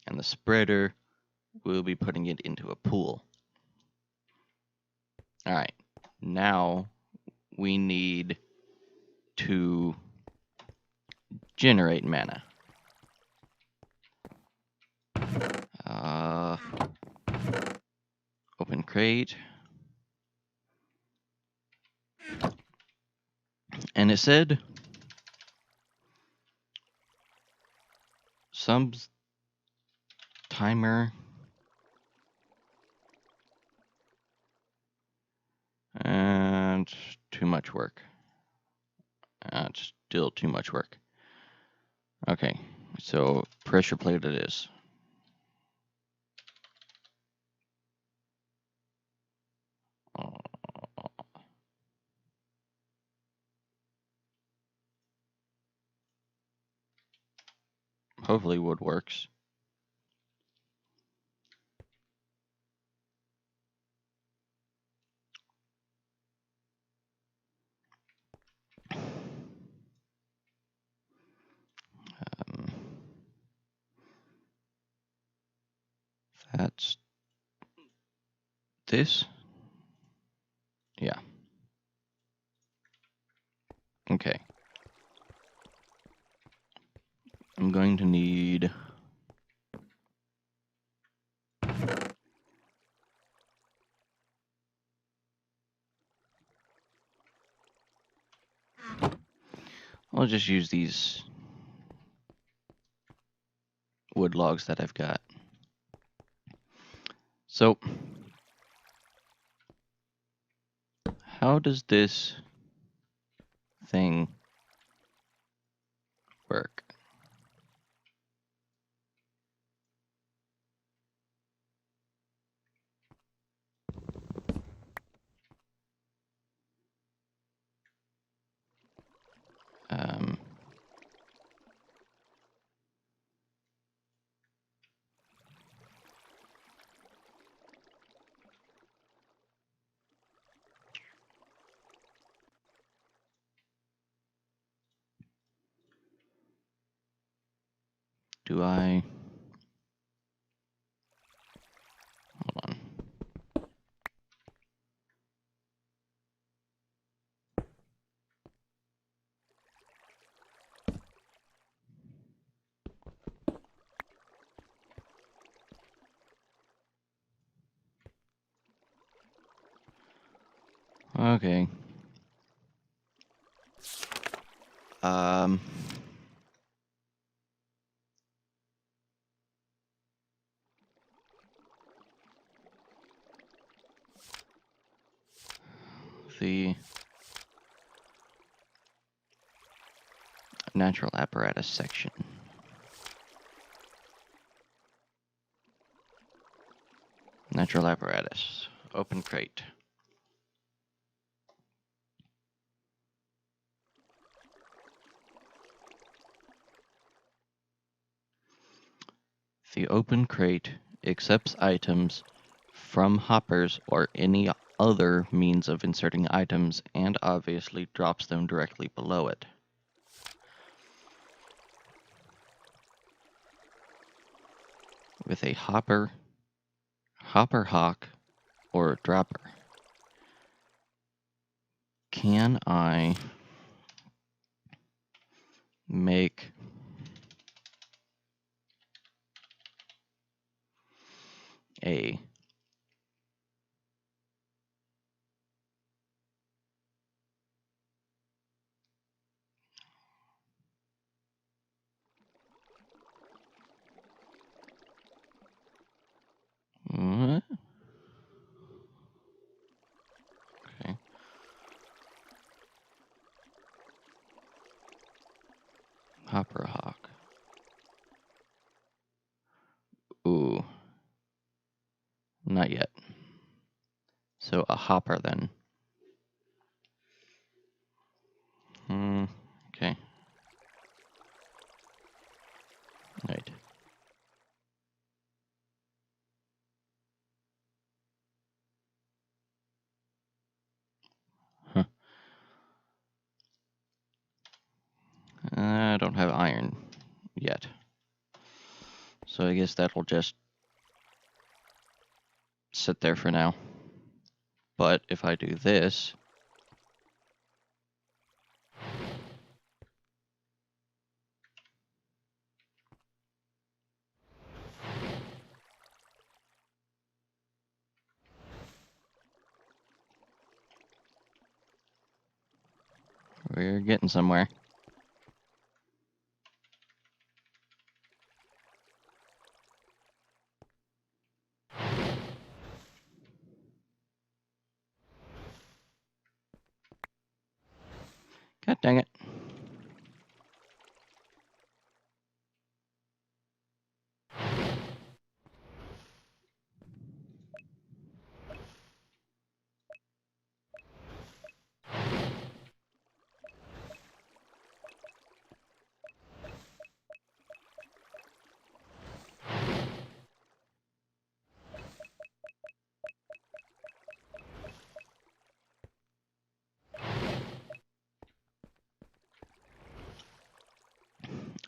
and the spreader will be putting it into a pool. Alright. Now we need to generate mana. Open crate. And it said some timer, and too much work. It's still too much work. Okay, so pressure plate it is. Hopefully wood works. That's this. Yeah. Okay. I'm going to need I'll just use these wood logs that I've got. So, how does this thing work? Do I... Hold on. Okay. The natural apparatus section. Natural apparatus. Open crate. The open crate accepts items from hoppers or any other means of inserting items and obviously drops them directly below it. With a hopper, hopper hawk, or dropper. Can I make a what? Okay. Hopper hawk. Ooh. Not yet. So a hopper then. Okay. Right. Huh. I don't have iron yet. So I guess that'll just sit there for now. But if I do this, we're getting somewhere. God dang it.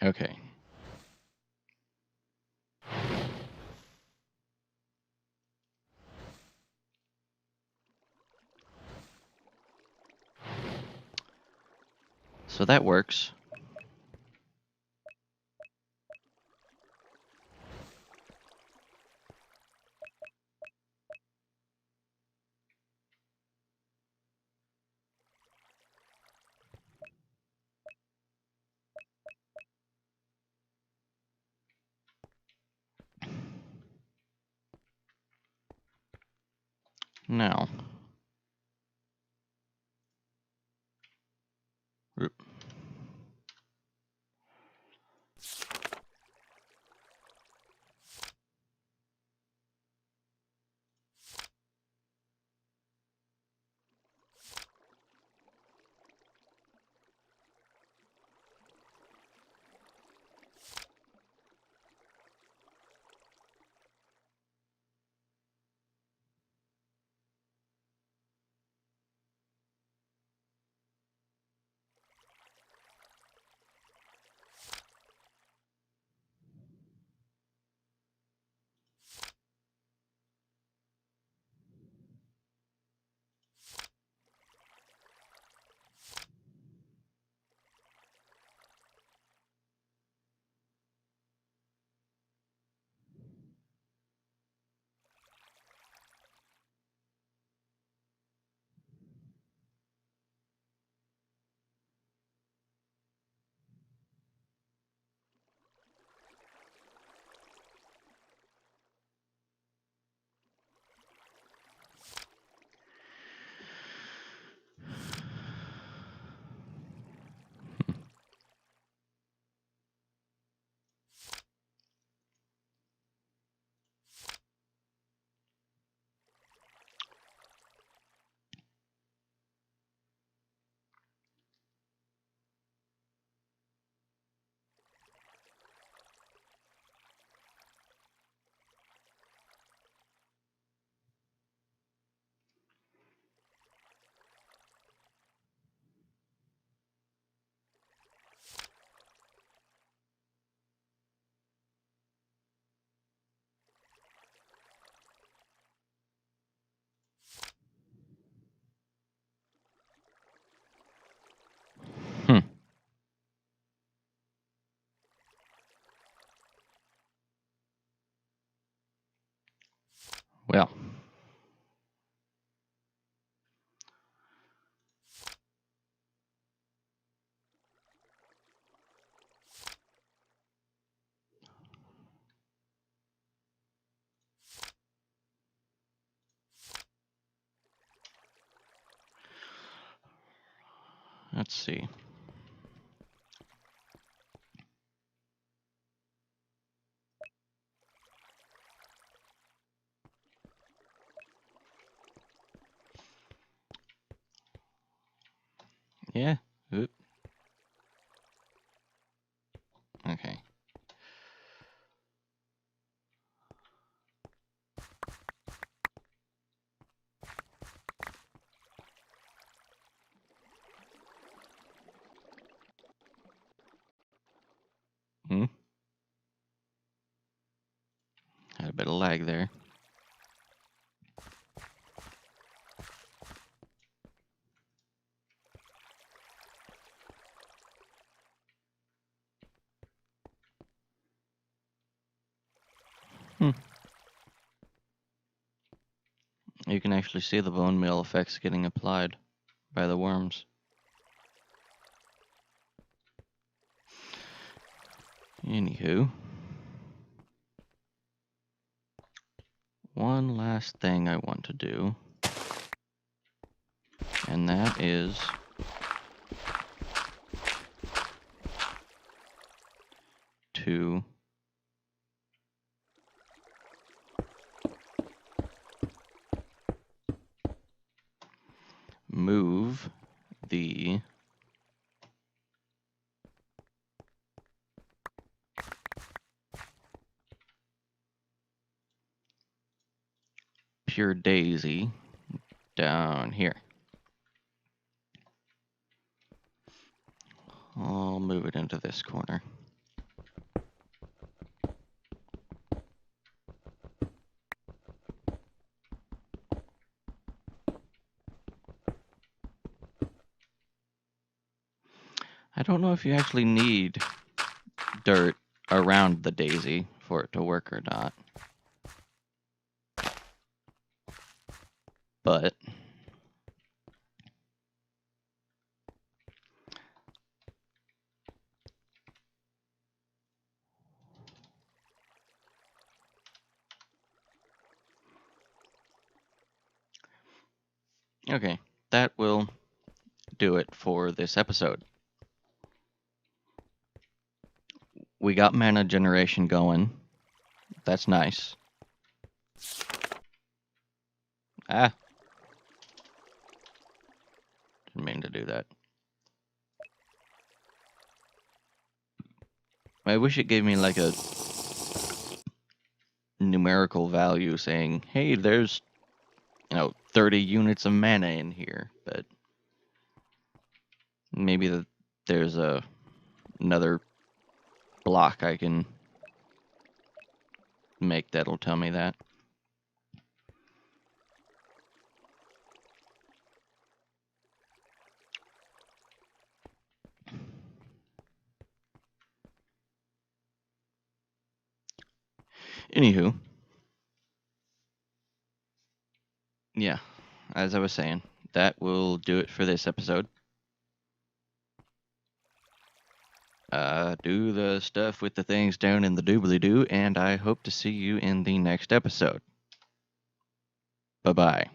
Okay. So that works. Now. Oop. Let's see. Yeah. Oop. Okay. Hmm. Had a bit of lag there. Hmm. You can actually see the bone meal effects getting applied by the worms. Anywho, one last thing I want to do, and that is to move the pure daisy down here. I'll move it into this corner. I don't know if you actually need dirt around the daisy for it to work or not. But okay, that will do it for this episode. We got mana generation going. That's nice. Ah. Didn't mean to do that. I wish it gave me like a numerical value saying, hey, there's, 30 units of mana in here, but maybe there's another block I can make that'll tell me that. Anywho, yeah, as I was saying, that will do it for this episode. Do the stuff with the things down in the doobly-doo, and I hope to see you in the next episode. Bye-bye.